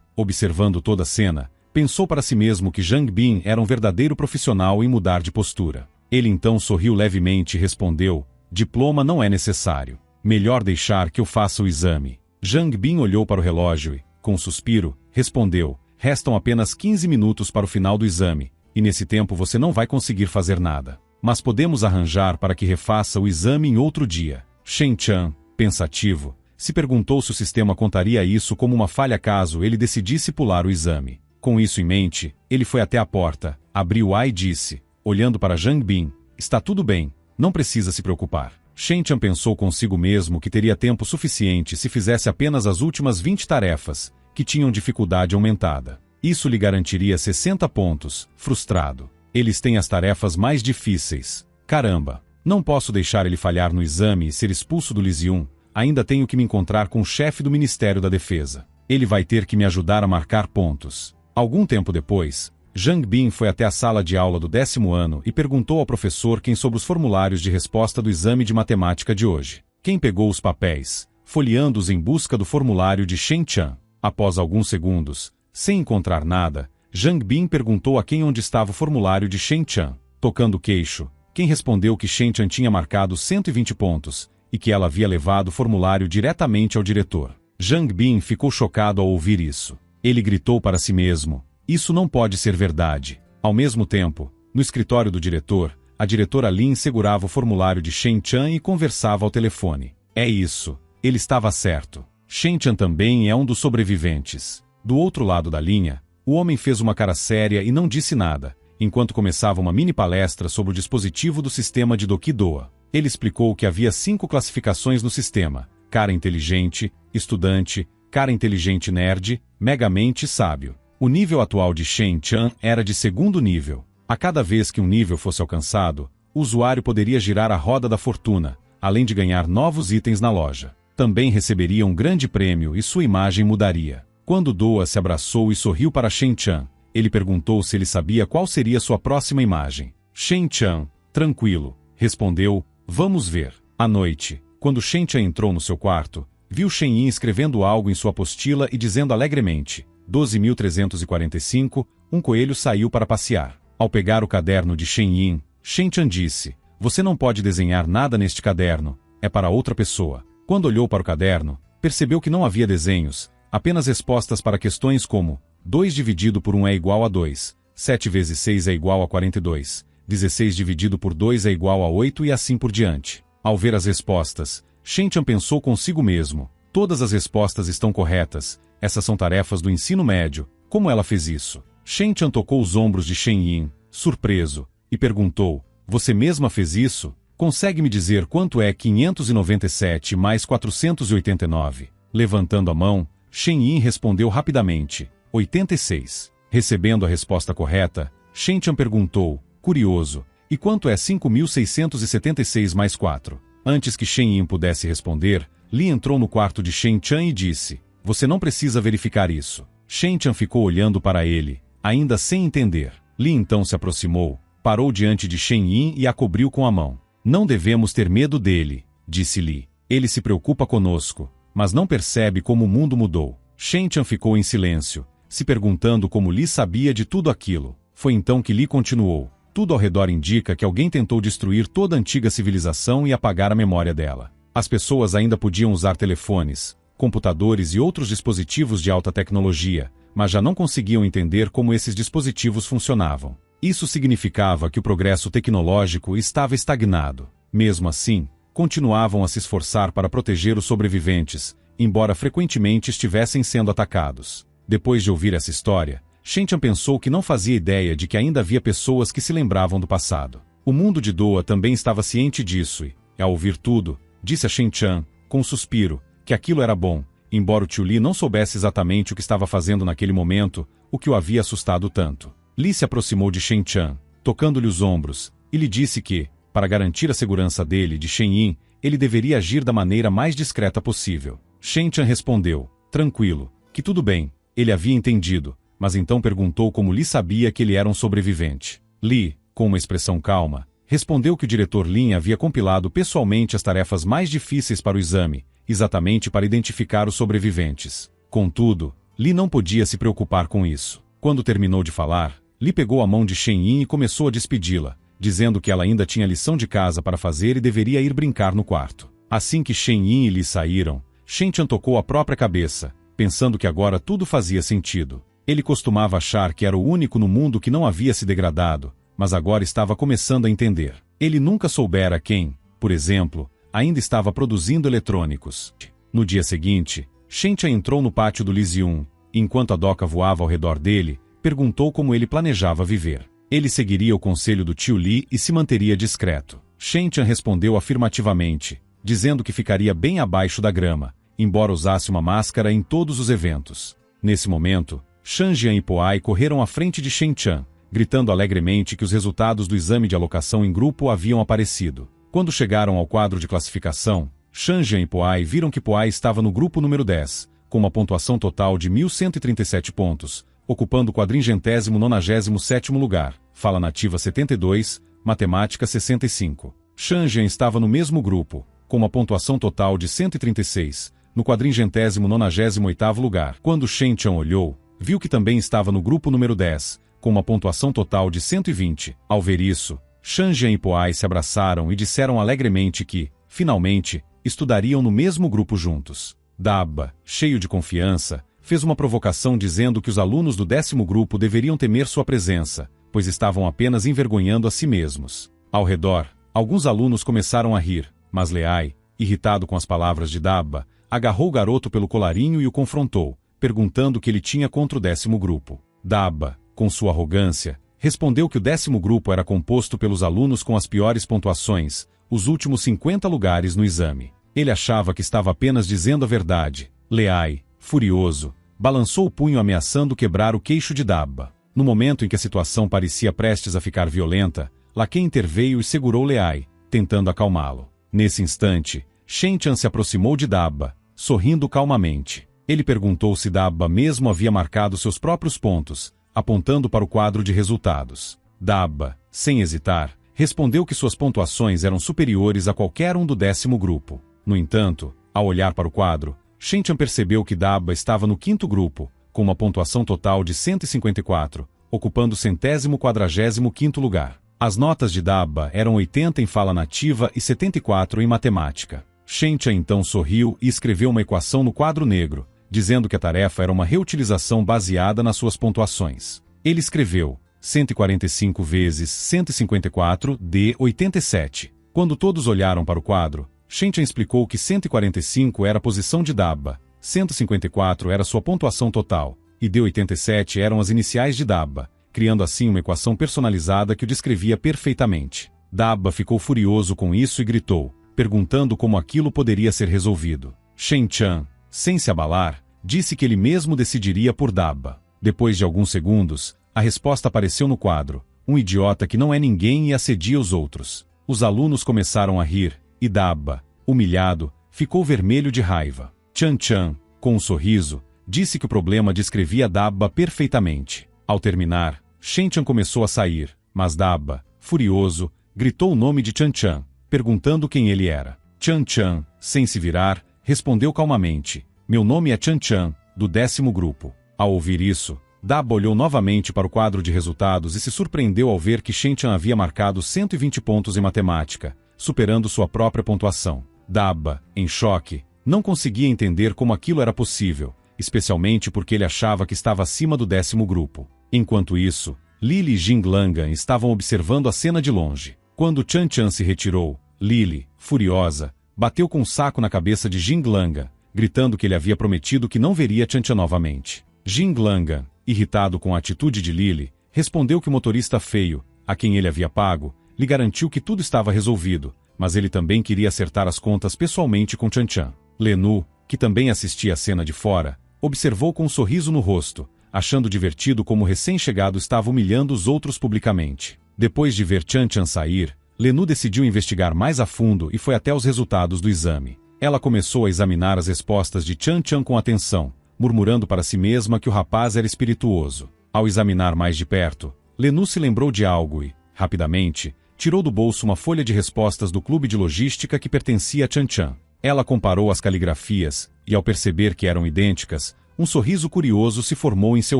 observando toda a cena, pensou para si mesmo que Jang Bin era um verdadeiro profissional em mudar de postura. Ele então sorriu levemente e respondeu, diploma não é necessário. Melhor deixar que eu faça o exame. Jang Bin olhou para o relógio e, com um suspiro, respondeu, restam apenas 15 minutos para o final do exame, e nesse tempo você não vai conseguir fazer nada. Mas podemos arranjar para que refaça o exame em outro dia. Shen Chan, pensativo, se perguntou se o sistema contaria isso como uma falha caso ele decidisse pular o exame. Com isso em mente, ele foi até a porta, abriu-a e disse, olhando para Jang Bin, está tudo bem, não precisa se preocupar. Shen Chan pensou consigo mesmo que teria tempo suficiente se fizesse apenas as últimas 20 tarefas, que tinham dificuldade aumentada. Isso lhe garantiria 60 pontos, frustrado. Eles têm as tarefas mais difíceis. Caramba, não posso deixar ele falhar no exame e ser expulso do Lysium. Ainda tenho que me encontrar com o chefe do Ministério da Defesa. Ele vai ter que me ajudar a marcar pontos. Algum tempo depois, Jang Bin foi até a sala de aula do 10º ano e perguntou ao professor quem sobre os formulários de resposta do exame de matemática de hoje. Quem pegou os papéis, folheando-os em busca do formulário de Shen Chan. Após alguns segundos, sem encontrar nada, Jang Bin perguntou a quem onde estava o formulário de Shen Chan. Tocando o queixo, quem respondeu que Shen Chan tinha marcado 120 pontos, e que ela havia levado o formulário diretamente ao diretor. Jang Bin ficou chocado ao ouvir isso. Ele gritou para si mesmo, isso não pode ser verdade. Ao mesmo tempo, no escritório do diretor, a diretora Lin segurava o formulário de Shen Chan e conversava ao telefone. É isso, ele estava certo. Shen Chan também é um dos sobreviventes. Do outro lado da linha, o homem fez uma cara séria e não disse nada, enquanto começava uma mini palestra sobre o dispositivo do sistema de Doki-Doa. Ele explicou que havia 5 classificações no sistema: cara inteligente, estudante, cara inteligente nerd, megamente sábio. O nível atual de Shen Chan era de 2º nível. A cada vez que um nível fosse alcançado, o usuário poderia girar a roda da fortuna, além de ganhar novos itens na loja. Também receberia um grande prêmio e sua imagem mudaria. Quando Doa se abraçou e sorriu para Shen Chan, ele perguntou se ele sabia qual seria sua próxima imagem. Shen Chan, tranquilo, respondeu, vamos ver. À noite, quando Shen Chan entrou no seu quarto, viu Shen Yin escrevendo algo em sua apostila e dizendo alegremente, 12.345, um coelho saiu para passear. Ao pegar o caderno de Shen Yin, Shen Chan disse, você não pode desenhar nada neste caderno, é para outra pessoa. Quando olhou para o caderno, percebeu que não havia desenhos, apenas respostas para questões como 2 dividido por 1 é igual a 2, 7 vezes 6 é igual a 42, 16 dividido por 2 é igual a 8 e assim por diante. Ao ver as respostas, Shen Chan pensou consigo mesmo, todas as respostas estão corretas, essas são tarefas do ensino médio, como ela fez isso? Shen Chan tocou os ombros de Shen Yin, surpreso, e perguntou, você mesma fez isso? Consegue me dizer quanto é 597 mais 489? Levantando a mão, Shen Yin respondeu rapidamente, 86. Recebendo a resposta correta, Shen Chan perguntou, curioso, e quanto é 5.676 mais 4? Antes que Shen Yin pudesse responder, Li entrou no quarto de Shen Chan e disse, você não precisa verificar isso. Shen Chan ficou olhando para ele, ainda sem entender. Li então se aproximou, parou diante de Shen Yin e a cobriu com a mão. Não devemos ter medo dele, disse Li. Ele se preocupa conosco. mas não percebe como o mundo mudou. Shen Chan ficou em silêncio, se perguntando como Li sabia de tudo aquilo. Foi então que Li continuou. Tudo ao redor indica que alguém tentou destruir toda a antiga civilização e apagar a memória dela. As pessoas ainda podiam usar telefones, computadores e outros dispositivos de alta tecnologia, mas já não conseguiam entender como esses dispositivos funcionavam. Isso significava que o progresso tecnológico estava estagnado. Mesmo assim, continuavam a se esforçar para proteger os sobreviventes, embora frequentemente estivessem sendo atacados. Depois de ouvir essa história, Shen Chan pensou que não fazia ideia de que ainda havia pessoas que se lembravam do passado. O mundo de Doa também estava ciente disso e, ao ouvir tudo, disse a Shen Chan, com um suspiro, que aquilo era bom, embora o tio Li não soubesse exatamente o que estava fazendo naquele momento, o que o havia assustado tanto. Li se aproximou de Shen Chan, tocando-lhe os ombros, e lhe disse que, para garantir a segurança dele e de Shen Yin, ele deveria agir da maneira mais discreta possível. Shen Chan respondeu, tranquilo, que tudo bem, ele havia entendido, mas então perguntou como Li sabia que ele era um sobrevivente. Li, com uma expressão calma, respondeu que o diretor Lin havia compilado pessoalmente as tarefas mais difíceis para o exame, exatamente para identificar os sobreviventes. Contudo, Li não podia se preocupar com isso. Quando terminou de falar, Li pegou a mão de Shen Yin e começou a despedi-la, dizendo que ela ainda tinha lição de casa para fazer e deveria ir brincar no quarto. Assim que Shen Yin e Li saíram, Shen Chan tocou a própria cabeça, pensando que agora tudo fazia sentido. Ele costumava achar que era o único no mundo que não havia se degradado, mas agora estava começando a entender. Ele nunca soubera quem, por exemplo, ainda estava produzindo eletrônicos. No dia seguinte, Shen Chan entrou no pátio do Lysium, e enquanto a Doca voava ao redor dele, perguntou como ele planejava viver. Ele seguiria o conselho do tio Li e se manteria discreto. Shen Chan respondeu afirmativamente, dizendo que ficaria bem abaixo da grama, embora usasse uma máscara em todos os eventos. Nesse momento, Shan Jian e Poai correram à frente de Shen Chan, gritando alegremente que os resultados do exame de alocação em grupo haviam aparecido. Quando chegaram ao quadro de classificação, Shan Jian e Poai viram que Poai estava no grupo número 10, com uma pontuação total de 1.137 pontos, ocupando o 497º lugar, fala nativa 72, matemática 65. Shan Jian estava no mesmo grupo, com uma pontuação total de 136, no 498º lugar. Quando Shen Chan olhou, viu que também estava no grupo número 10, com uma pontuação total de 120. Ao ver isso, Shan Jian e Poai se abraçaram e disseram alegremente que, finalmente, estudariam no mesmo grupo juntos. Dabba, cheio de confiança, fez uma provocação dizendo que os alunos do 10º grupo deveriam temer sua presença, pois estavam apenas envergonhando a si mesmos. Ao redor, alguns alunos começaram a rir, mas Leai, irritado com as palavras de Dabba, agarrou o garoto pelo colarinho e o confrontou, perguntando o que ele tinha contra o 10º grupo. Dabba, com sua arrogância, respondeu que o 10º grupo era composto pelos alunos com as piores pontuações, os últimos 50 lugares no exame. Ele achava que estava apenas dizendo a verdade. Leai, furioso, balançou o punho ameaçando quebrar o queixo de Dabba. No momento em que a situação parecia prestes a ficar violenta, Laquê interveio e segurou Leai, tentando acalmá-lo. Nesse instante, Shen Chan se aproximou de Dabba, sorrindo calmamente. Ele perguntou se Dabba mesmo havia marcado seus próprios pontos, apontando para o quadro de resultados. Dabba, sem hesitar, respondeu que suas pontuações eram superiores a qualquer um do 10º grupo. No entanto, ao olhar para o quadro, Shen Chan percebeu que Dabba estava no 5º grupo, com uma pontuação total de 154, ocupando o 145º lugar. As notas de Dabba eram 80 em fala nativa e 74 em matemática. Shen Chan então sorriu e escreveu uma equação no quadro negro, dizendo que a tarefa era uma reutilização baseada nas suas pontuações. Ele escreveu 145 vezes 154 de 87. Quando todos olharam para o quadro, Shen Chan explicou que 145 era a posição de Dabba, 154 era sua pontuação total, e de 87 eram as iniciais de Dabba, criando assim uma equação personalizada que o descrevia perfeitamente. Dabba ficou furioso com isso e gritou, perguntando como aquilo poderia ser resolvido. Shen Chan, sem se abalar, disse que ele mesmo decidiria por Dabba. Depois de alguns segundos, a resposta apareceu no quadro: um idiota que não é ninguém e assedia os outros. Os alunos começaram a rir, e Dabba, humilhado, ficou vermelho de raiva. Chan Chan, com um sorriso, disse que o problema descrevia Dabba perfeitamente. Ao terminar, Shen Chan começou a sair, mas Dabba, furioso, gritou o nome de Chan Chan, perguntando quem ele era. Chan Chan, sem se virar, respondeu calmamente. Meu nome é Chan Chan, do 10º grupo. Ao ouvir isso, Dab olhou novamente para o quadro de resultados e se surpreendeu ao ver que Shen Chan havia marcado 120 pontos em matemática, superando sua própria pontuação. Dab, em choque, não conseguia entender como aquilo era possível, especialmente porque ele achava que estava acima do 10º grupo. Enquanto isso, Lily e Jing Langan estavam observando a cena de longe. Quando Chan Chan se retirou, Lily, furiosa, bateu com um saco na cabeça de Jing Langan, gritando que ele havia prometido que não veria Chan Chan novamente. Jing Langan, irritado com a atitude de Lily, respondeu que o motorista feio, a quem ele havia pago, lhe garantiu que tudo estava resolvido, mas ele também queria acertar as contas pessoalmente com Chan Chan. Lenu, que também assistia a cena de fora, observou com um sorriso no rosto, achando divertido como o recém-chegado estava humilhando os outros publicamente. Depois de ver Chan Chan sair, Lenu decidiu investigar mais a fundo e foi até os resultados do exame. Ela começou a examinar as respostas de Chan Chan com atenção, murmurando para si mesma que o rapaz era espirituoso. Ao examinar mais de perto, Lenu se lembrou de algo e, rapidamente, tirou do bolso uma folha de respostas do clube de logística que pertencia a Chan Chan. Ela comparou as caligrafias, e ao perceber que eram idênticas, um sorriso curioso se formou em seu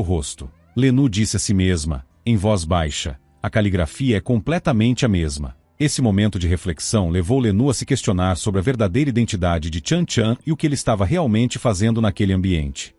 rosto. Lenu disse a si mesma, em voz baixa, a caligrafia é completamente a mesma. Esse momento de reflexão levou Lenu a se questionar sobre a verdadeira identidade de Chan Chan e o que ele estava realmente fazendo naquele ambiente.